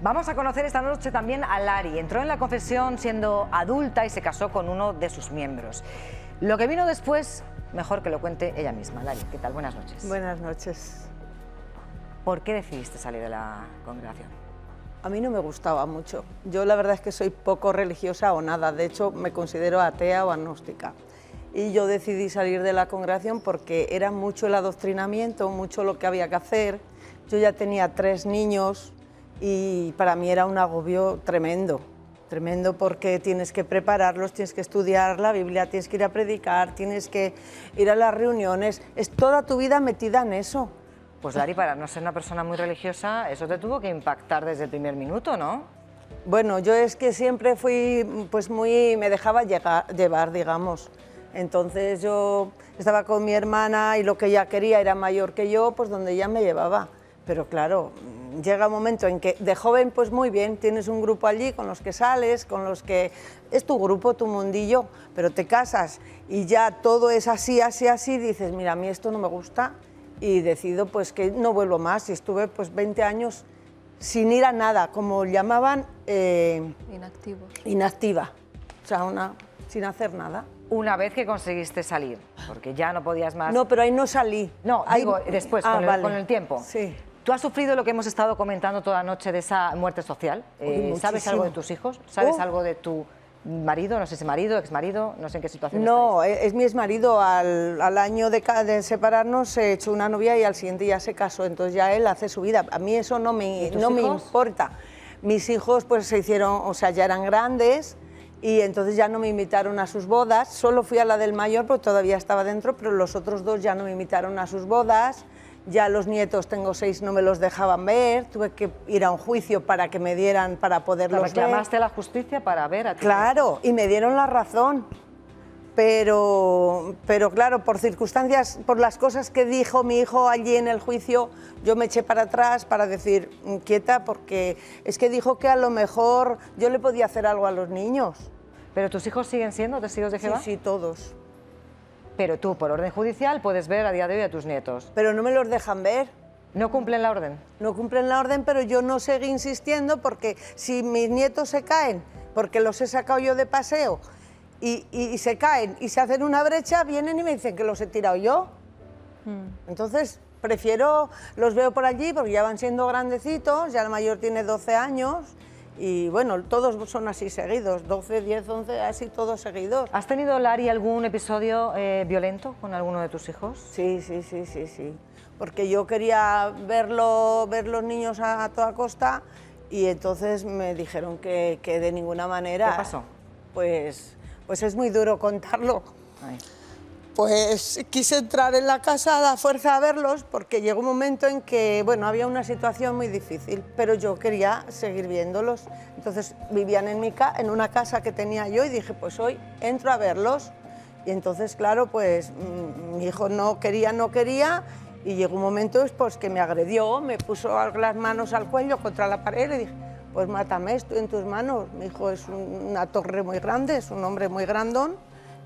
Vamos a conocer esta noche también a Lari. Entró en la confesión siendo adulta y se casó con uno de sus miembros. Lo que vino después, mejor que lo cuente ella misma. Lari, ¿qué tal? Buenas noches. Buenas noches. ¿Por qué decidiste salir de la congregación? A mí no me gustaba mucho. Yo la verdad es que soy poco religiosa o nada. De hecho, me considero atea o agnóstica. Y yo decidí salir de la congregación porque era mucho el adoctrinamiento, mucho lo que había que hacer. Yo ya tenía 3 niños. Y para mí era un agobio tremendo, tremendo porque tienes que prepararlos, tienes que estudiar la Biblia, tienes que ir a predicar, tienes que ir a las reuniones, es toda tu vida metida en eso. Pues Lari, para no ser una persona muy religiosa, eso te tuvo que impactar desde el primer minuto, ¿no? Bueno, yo es que siempre fui, pues me dejaba llevar, digamos. Entonces yo estaba con mi hermana y lo que ella quería era mayor que yo, pues donde ella me llevaba. Pero claro, llega un momento en que de joven, pues muy bien, tienes un grupo allí con los que sales, con los que... Es tu grupo, tu mundillo, pero te casas y ya todo es así, así, así, dices, mira, a mí esto no me gusta y decido pues que no vuelvo más. Y estuve pues 20 años sin ir a nada, como llamaban... Inactiva, o sea, sin hacer nada. Una vez que conseguiste salir, porque ya no podías más... No, pero ahí no salí. No, digo, después, con el tiempo. Sí. ¿Tú has sufrido lo que hemos estado comentando toda la noche de esa muerte social? ¿Sabes algo de tus hijos? ¿Sabes algo de tu marido? No sé si marido, exmarido, no sé en qué situación No, estáis. es mi exmarido. Al año de separarnos se echó una novia y al siguiente ya se casó, entonces ya él hace su vida. A mí eso no me importa. Mis hijos pues se hicieron, o sea, ya eran grandes y entonces ya no me invitaron a sus bodas. Solo fui a la del mayor porque todavía estaba dentro, pero los otros 2 ya no me invitaron a sus bodas. Ya los nietos, tengo 6, no me los dejaban ver, tuve que ir a un juicio para que me dieran, para poderlos ver. ¿Reclamaste a la justicia para ver a ti? Claro, y me dieron la razón, pero claro, por circunstancias, por las cosas que dijo mi hijo allí en el juicio, yo me eché para atrás para decir, quieta, porque es que dijo que a lo mejor yo le podía hacer algo a los niños. ¿Pero tus hijos siguen siendo testigos de Jehová? Sí, todos. Pero tú, por orden judicial, puedes ver a día de hoy a tus nietos. Pero no me los dejan ver. ¿No cumplen la orden? No cumplen la orden, pero yo no seguí insistiendo porque si mis nietos se caen, porque los he sacado yo de paseo, y se caen y se hacen una brecha, vienen y me dicen que los he tirado yo. Entonces, prefiero, los veo por allí porque ya van siendo grandecitos, ya el mayor tiene 12 años, y bueno, todos son así seguidos, 12, 10, 11, así todos seguidos. ¿Has tenido, Lari, algún episodio violento con alguno de tus hijos? Sí, porque yo quería ver los niños a toda costa y entonces me dijeron que de ninguna manera... ¿Qué pasó? Pues es muy duro contarlo. Ay. Pues quise entrar en la casa a la fuerza a verlos porque llegó un momento en que, bueno, había una situación muy difícil, pero yo quería seguir viéndolos. Entonces vivían en una casa que tenía yo y dije, pues hoy entro a verlos. Y entonces, claro, pues mi hijo no quería, y llegó un momento pues, que me agredió, me puso las manos al cuello contra la pared y le dije, pues mátame, estoy en tus manos. Mi hijo es una torre muy grande, es un hombre muy grandón,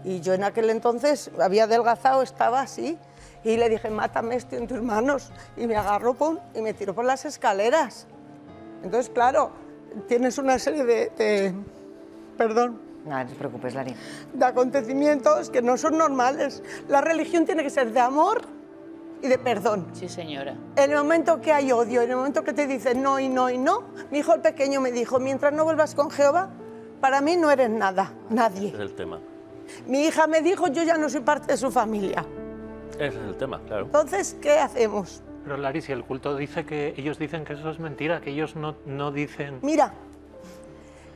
y yo en aquel entonces había adelgazado, estaba así, y le dije, mátame, estoy en tus manos, y me agarró, pum, y me tiró por las escaleras. Entonces, claro, tienes una serie de perdón. No, no te preocupes, Lari. De acontecimientos que no son normales. La religión tiene que ser de amor y de perdón. Sí, señora. En el momento que hay odio, en el momento que te dicen no y no y no, mi hijo el pequeño me dijo, mientras no vuelvas con Jehová, para mí no eres nada, nadie. Ese es el tema. Mi hija me dijo, yo ya no soy parte de su familia. Ese es el tema, claro. Entonces, ¿qué hacemos? Pero Lari, si el culto dice que ellos dicen que eso es mentira, que ellos no dicen... Mira,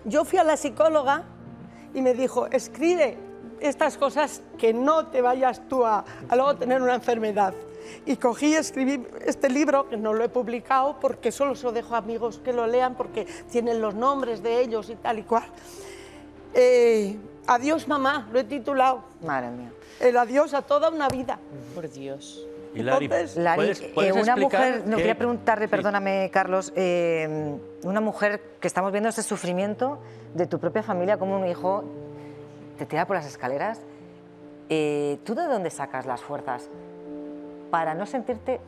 yo fui a la psicóloga y me dijo, escribe estas cosas que no te vayas tú a luego tener una enfermedad. Y cogí y escribí este libro, que no lo he publicado porque solo se lo dejo a amigos que lo lean porque tienen los nombres de ellos y tal y cual. Adiós mamá, lo he titulado. Madre mía. El adiós a toda una vida. Por Dios. Y Lari, Lari, ¿puedes una mujer, explicar no que- quería preguntarle, Sí. perdóname Carlos, una mujer que estamos viendo ese sufrimiento de tu propia familia, como un hijo te tira por las escaleras, ¿tú de dónde sacas las fuerzas para no sentirte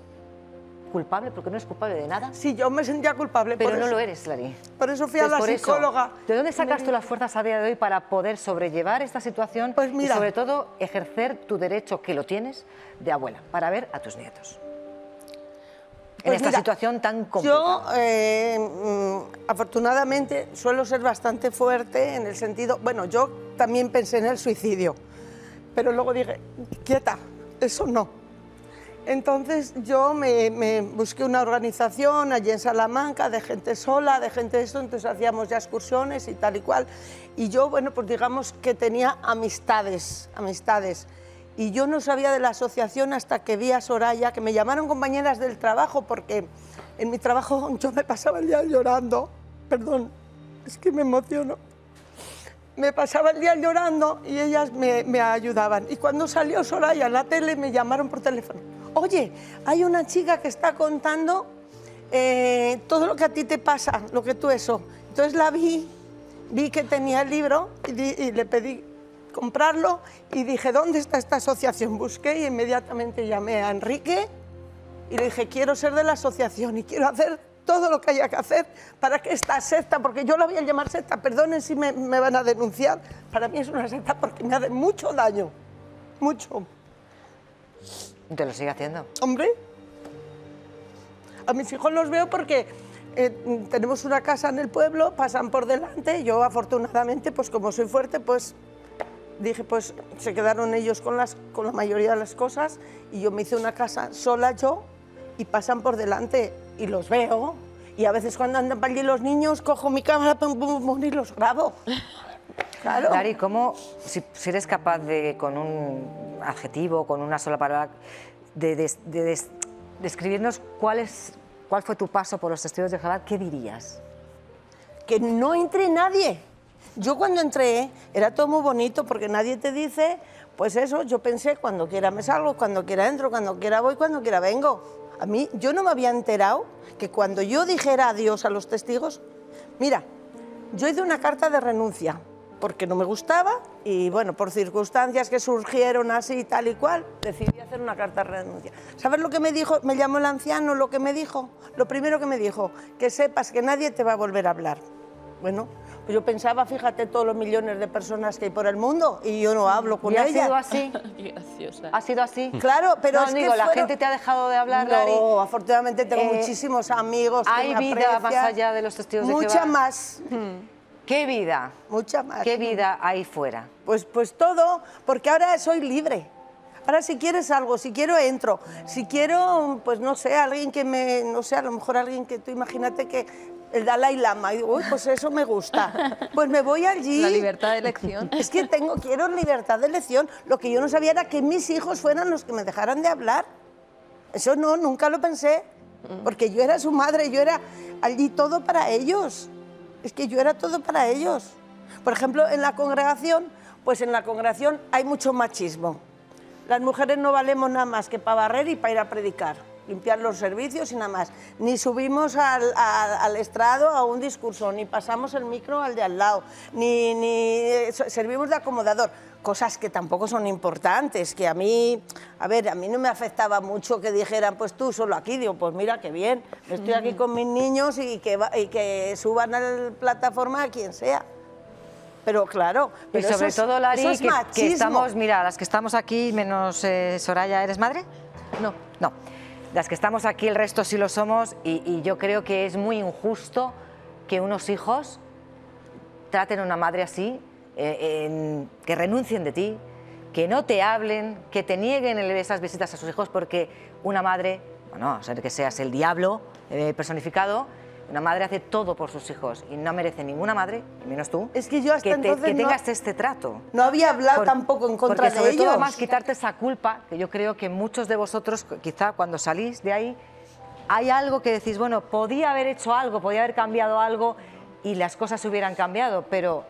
culpable? Porque no eres culpable de nada. Sí, yo me sentía culpable. Pero por no eso. lo eres, Lari. Por eso fui a la Por eso, psicóloga. ¿de dónde sacas tú las fuerzas a día de hoy para poder sobrellevar esta situación Pues mira, y sobre todo ejercer tu derecho, que lo tienes, de abuela, para ver a tus nietos? En Pues esta mira, situación tan complicada. Yo, afortunadamente, suelo ser bastante fuerte en el sentido... Bueno, yo también pensé en el suicidio, pero luego dije, quieta, eso no. Entonces yo me busqué una organización allí en Salamanca de gente sola, de gente de esto, entonces hacíamos ya excursiones y tal y cual. Y yo, bueno, pues digamos que tenía amistades. Y yo no sabía de la asociación hasta que vi a Soraya, que me llamaron compañeras del trabajo, porque en mi trabajo yo me pasaba el día llorando. Perdón, es que me emociono. Me pasaba el día llorando y ellas me ayudaban. Y cuando salió Soraya en la tele, me llamaron por teléfono. Oye, hay una chica que está contando todo lo que a ti te pasa, lo que tú eso. Entonces la vi que tenía el libro y le pedí comprarlo y dije, ¿dónde está esta asociación? Busqué y inmediatamente llamé a Enrique y le dije, quiero ser de la asociación y quiero hacer todo lo que haya que hacer para que esta secta, porque yo la voy a llamar secta, perdonen si me van a denunciar, para mí es una secta porque me hace mucho daño, mucho. ¿Te lo sigue haciendo? Hombre, a mis hijos los veo porque tenemos una casa en el pueblo, pasan por delante, yo afortunadamente, pues como soy fuerte, pues dije, pues se quedaron ellos con la mayoría de las cosas y yo me hice una casa sola yo y pasan por delante y los veo y a veces cuando andan para allí los niños cojo mi cámara pum, pum, pum, y los grabo. Claro. Lari, ¿cómo, si eres capaz de, con un adjetivo, con una sola palabra, de describirnos cuál fue tu paso por los testigos de Jehová, qué dirías? Que no entre nadie. Yo cuando entré era todo muy bonito porque nadie te dice, pues eso, yo pensé cuando quiera me salgo, cuando quiera entro, cuando quiera voy, cuando quiera vengo. A mí, yo no me había enterado que cuando yo dijera adiós a los testigos, mira, yo hice una carta de renuncia porque no me gustaba y bueno, por circunstancias que surgieron así tal y cual, decidí hacer una carta de renuncia. ¿Sabes lo que me dijo? Me llamó el anciano, lo que me dijo, lo primero que me dijo, que sepas que nadie te va a volver a hablar. Bueno, pues yo pensaba, fíjate todos los millones de personas que hay por el mundo y yo no hablo con ellas. ¿Y ha sido así? Qué graciosa. ¿Ha sido así? Claro, pero no, es digo, que ¿la gente te ha dejado de hablar, Lari? No, afortunadamente tengo muchísimos amigos que ¿Hay me vida aprecian. más allá de los testigos de Jehová? Mucha más. ¿Qué vida? Mucha más. ¿Qué vida hay fuera? Pues todo, porque ahora soy libre. Ahora si quieres algo, si quiero entro, si quiero, pues no sé, alguien que me, no sé, a lo mejor alguien que tú imagínate que el Dalai Lama, y digo, uy, pues eso me gusta. Pues me voy allí. La libertad de elección. Es que quiero libertad de elección. Lo que yo no sabía era que mis hijos fueran los que me dejaran de hablar. Eso no, nunca lo pensé, porque yo era su madre, yo era allí todo para ellos. Es que yo era todo para ellos. Por ejemplo, en la congregación, pues en la congregación hay mucho machismo. Las mujeres no valemos nada más que para barrer y para ir a predicar, limpiar los servicios y nada más. Ni subimos al estrado a un discurso, ni pasamos el micro al de al lado, ni servimos de acomodador. Cosas que tampoco son importantes, que a mí no me afectaba mucho que dijeran, pues tú solo aquí. Digo, pues mira qué bien, estoy aquí con mis niños y que suban a la plataforma a quien sea. Pero claro, pero y sobre todo, Lari, eso es que estamos, mira, las que estamos aquí, menos Soraya, ¿eres madre? No. No, las que estamos aquí, el resto sí lo somos, y yo creo que es muy injusto que unos hijos traten a una madre así, que renuncien de ti, que no te hablen, que te nieguen esas visitas a sus hijos, porque una madre, bueno, a ser que seas el diablo personificado, una madre hace todo por sus hijos y no merece ninguna madre, y menos tú, es que yo hasta entonces que tengas este trato. No había hablado tampoco en contra de ellos. Porque sobre todo, además, quitarte esa culpa, que yo creo que muchos de vosotros, quizá cuando salís de ahí, hay algo que decís, bueno, podía haber hecho algo, podía haber cambiado algo y las cosas se hubieran cambiado, pero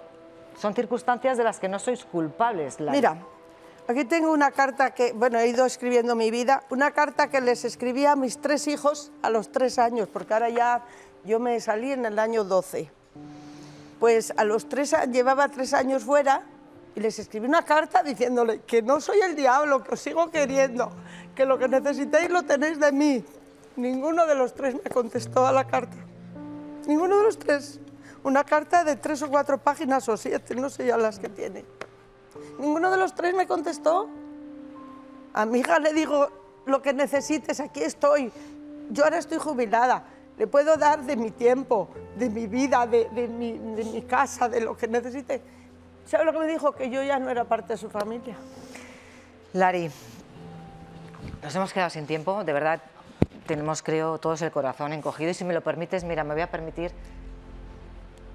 son circunstancias de las que no sois culpables. Mira, aquí tengo una carta que, bueno, he ido escribiendo mi vida, una carta que les escribí a mis 3 hijos a los 3 años, porque ahora ya yo me salí en el año 12. Pues a los 3 años, llevaba 3 años fuera y les escribí una carta diciéndole que no soy el diablo, que os sigo queriendo, que lo que necesitéis lo tenéis de mí. Ninguno de los 3 me contestó a la carta. Ninguno de los 3. Una carta de 3 o 4 páginas o 7, no sé ya las que tiene. Ninguno de los 3 me contestó. A mi hija le digo, lo que necesites, aquí estoy. Yo ahora estoy jubilada, le puedo dar de mi tiempo, de mi vida, de mi casa, de lo que necesite. ¿Sabe lo que me dijo? Que yo ya no era parte de su familia. Lari, nos hemos quedado sin tiempo, de verdad, tenemos, creo, todos el corazón encogido, y si me lo permites, mira, me voy a permitir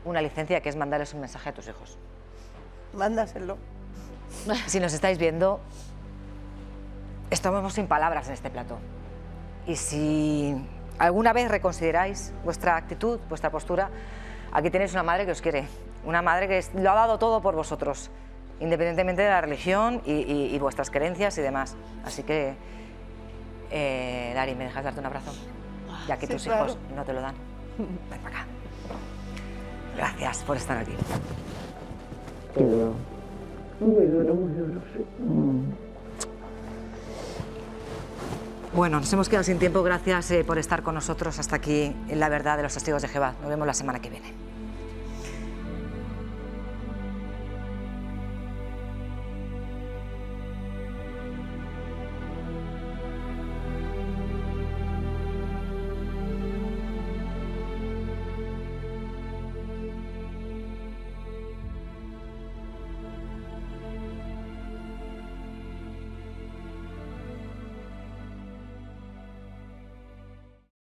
una licencia, que es mandarles un mensaje a tus hijos. Mándaselo. Si nos estáis viendo, estamos sin palabras en este plató. Y si alguna vez reconsideráis vuestra actitud, vuestra postura, aquí tenéis una madre que os quiere, una madre que lo ha dado todo por vosotros, independientemente de la religión y vuestras creencias y demás. Así que, Lari, ¿me dejas darte un abrazo? Ya que sí, tus claro. hijos no te lo dan. Ven para acá. Gracias por estar aquí. Qué duro. Muy duro, sí. Bueno, nos hemos quedado sin tiempo. Gracias por estar con nosotros hasta aquí en La Verdad de los Testigos de Jehová. Nos vemos la semana que viene.